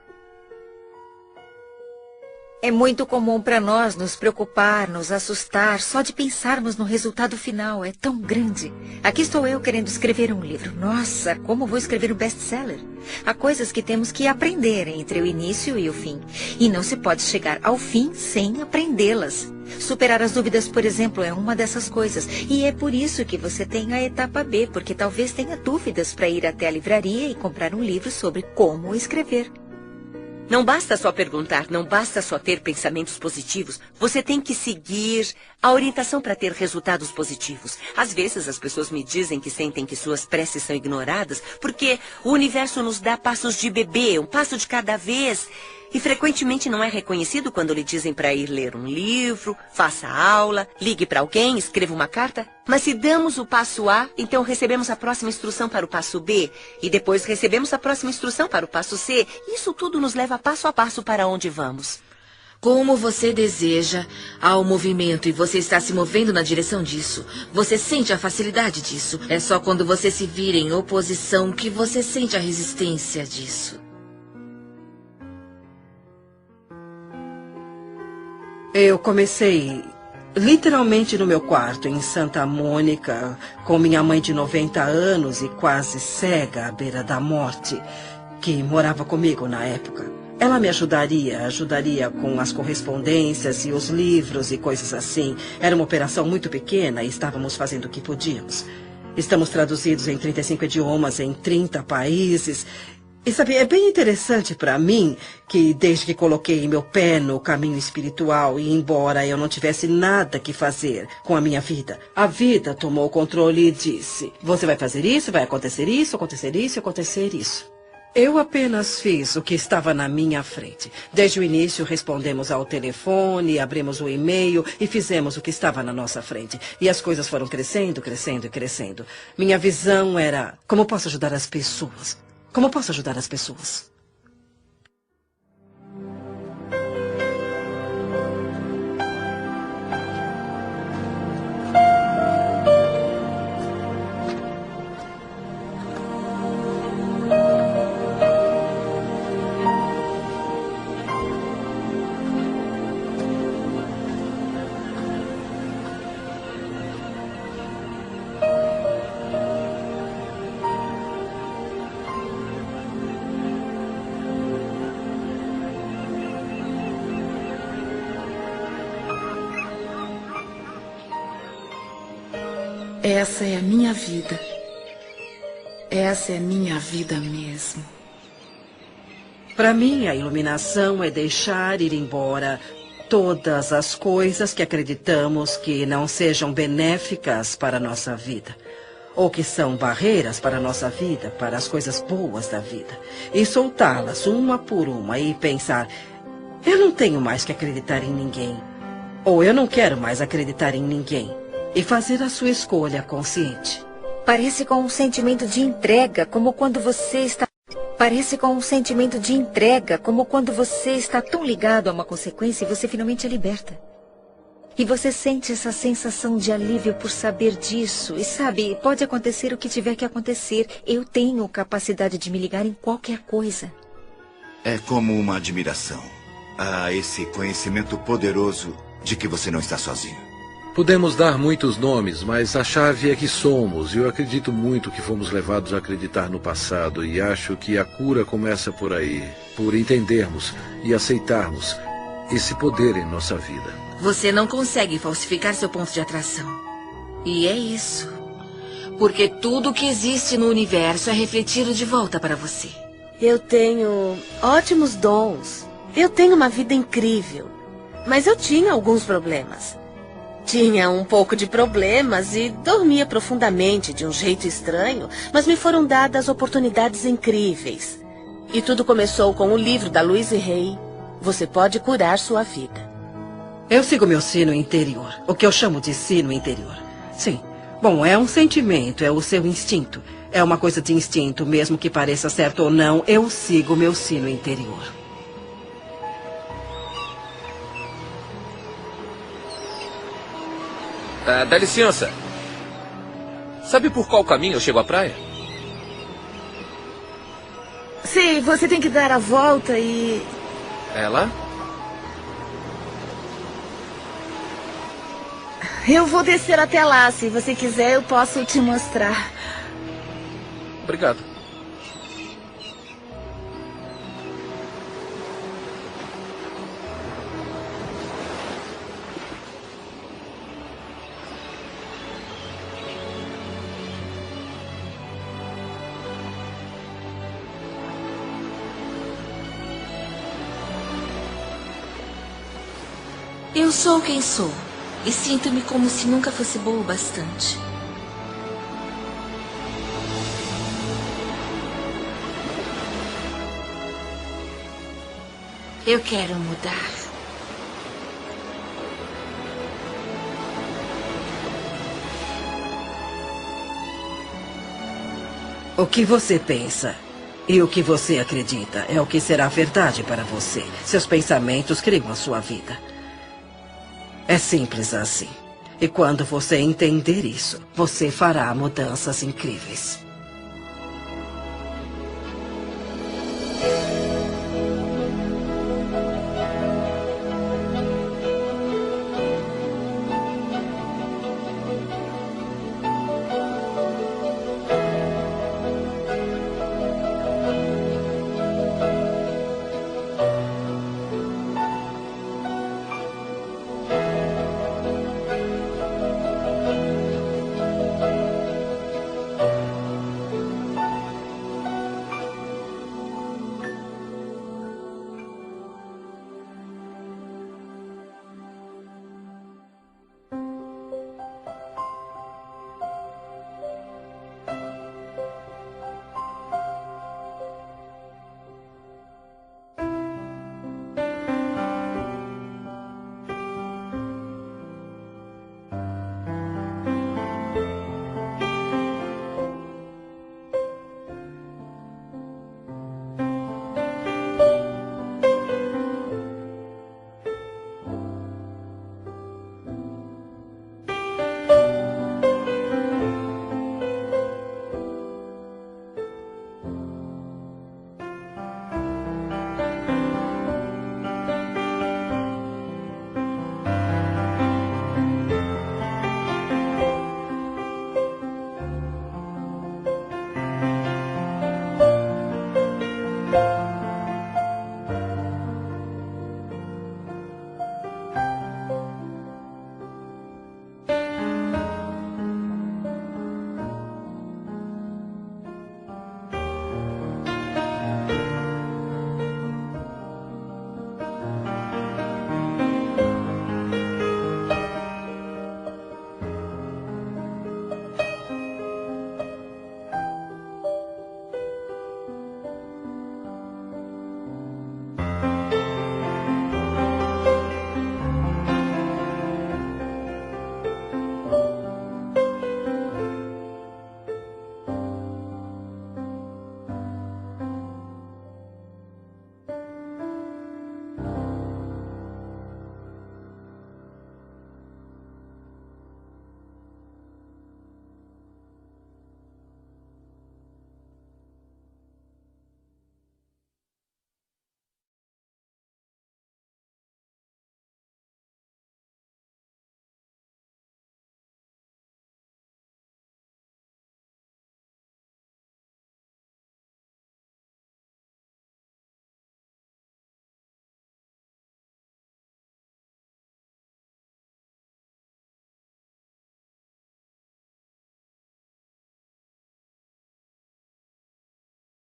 É muito comum para nós nos preocupar, nos assustar, só de pensarmos no resultado final. É tão grande. Aqui estou eu querendo escrever um livro. Nossa, como vou escrever um best-seller? Há coisas que temos que aprender entre o início e o fim. E não se pode chegar ao fim sem aprendê-las. Superar as dúvidas, por exemplo, é uma dessas coisas. E é por isso que você tem a etapa B, porque talvez tenha dúvidas para ir até a livraria e comprar um livro sobre como escrever. Não basta só perguntar, não basta só ter pensamentos positivos. Você tem que seguir a orientação para ter resultados positivos. Às vezes as pessoas me dizem que sentem que suas preces são ignoradas porque o universo nos dá passos de bebê, um passo de cada vez. E frequentemente não é reconhecido quando lhe dizem para ir ler um livro, faça aula, ligue para alguém, escreva uma carta. Mas se damos o passo A, então recebemos a próxima instrução para o passo B. E depois recebemos a próxima instrução para o passo C. Isso tudo nos leva passo a passo para onde vamos. Como você deseja, há um movimento e você está se movendo na direção disso. Você sente a facilidade disso. É só quando você se vira em oposição que você sente a resistência disso. Eu comecei literalmente no meu quarto, em Santa Mônica, com minha mãe de 90 anos e quase cega à beira da morte, que morava comigo na época. Ela me ajudaria com as correspondências e os livros e coisas assim. Era uma operação muito pequena e estávamos fazendo o que podíamos. Estamos traduzidos em 35 idiomas, em 30 países. E sabe, é bem interessante para mim que desde que coloquei meu pé no caminho espiritual e embora eu não tivesse nada que fazer com a minha vida, a vida tomou o controle e disse: você vai fazer isso, vai acontecer isso, acontecer isso, acontecer isso. Eu apenas fiz o que estava na minha frente. Desde o início respondemos ao telefone, abrimos o e-mail e fizemos o que estava na nossa frente. E as coisas foram crescendo, crescendo e crescendo. Minha visão era: como posso ajudar as pessoas? Como posso ajudar as pessoas? Essa é a minha vida. Essa é minha vida mesmo. Para mim, a iluminação é deixar ir embora todas as coisas que acreditamos que não sejam benéficas para a nossa vida, ou que são barreiras para a nossa vida, para as coisas boas da vida, e soltá-las uma por uma e pensar: eu não tenho mais que acreditar em ninguém, ou eu não quero mais acreditar em ninguém. E fazer a sua escolha consciente. Parece com um sentimento de entrega, como quando você está... Parece com um sentimento de entrega, como quando você está tão ligado a uma consequência e você finalmente é liberta. E você sente essa sensação de alívio por saber disso. E sabe, pode acontecer o que tiver que acontecer. Eu tenho capacidade de me ligar em qualquer coisa. É como uma admiração a esse conhecimento poderoso de que você não está sozinho. Podemos dar muitos nomes, mas a chave é que somos, e eu acredito muito que fomos levados a acreditar no passado, e acho que a cura começa por aí, por entendermos e aceitarmos esse poder em nossa vida. Você não consegue falsificar seu ponto de atração. E é isso. Porque tudo que existe no universo é refletido de volta para você. Eu tenho ótimos dons. Eu tenho uma vida incrível. Mas eu tinha alguns problemas. Tinha um pouco de problemas e dormia profundamente de um jeito estranho, mas me foram dadas oportunidades incríveis. E tudo começou com o livro da Louise Hay, Você Pode Curar Sua Vida. Eu sigo meu sino interior, o que eu chamo de sino interior. Sim. Bom, é um sentimento, é o seu instinto. É uma coisa de instinto, mesmo que pareça certo ou não, eu sigo meu sino interior. Dá licença. Sabe por qual caminho eu chego à praia? Sim, você tem que dar a volta e... É lá? Eu vou descer até lá. Se você quiser, eu posso te mostrar. Obrigado. Eu sou quem sou. E sinto-me como se nunca fosse boa o bastante. Eu quero mudar. O que você pensa e o que você acredita é o que será verdade para você. Seus pensamentos criam a sua vida. É simples assim. E quando você entender isso, você fará mudanças incríveis.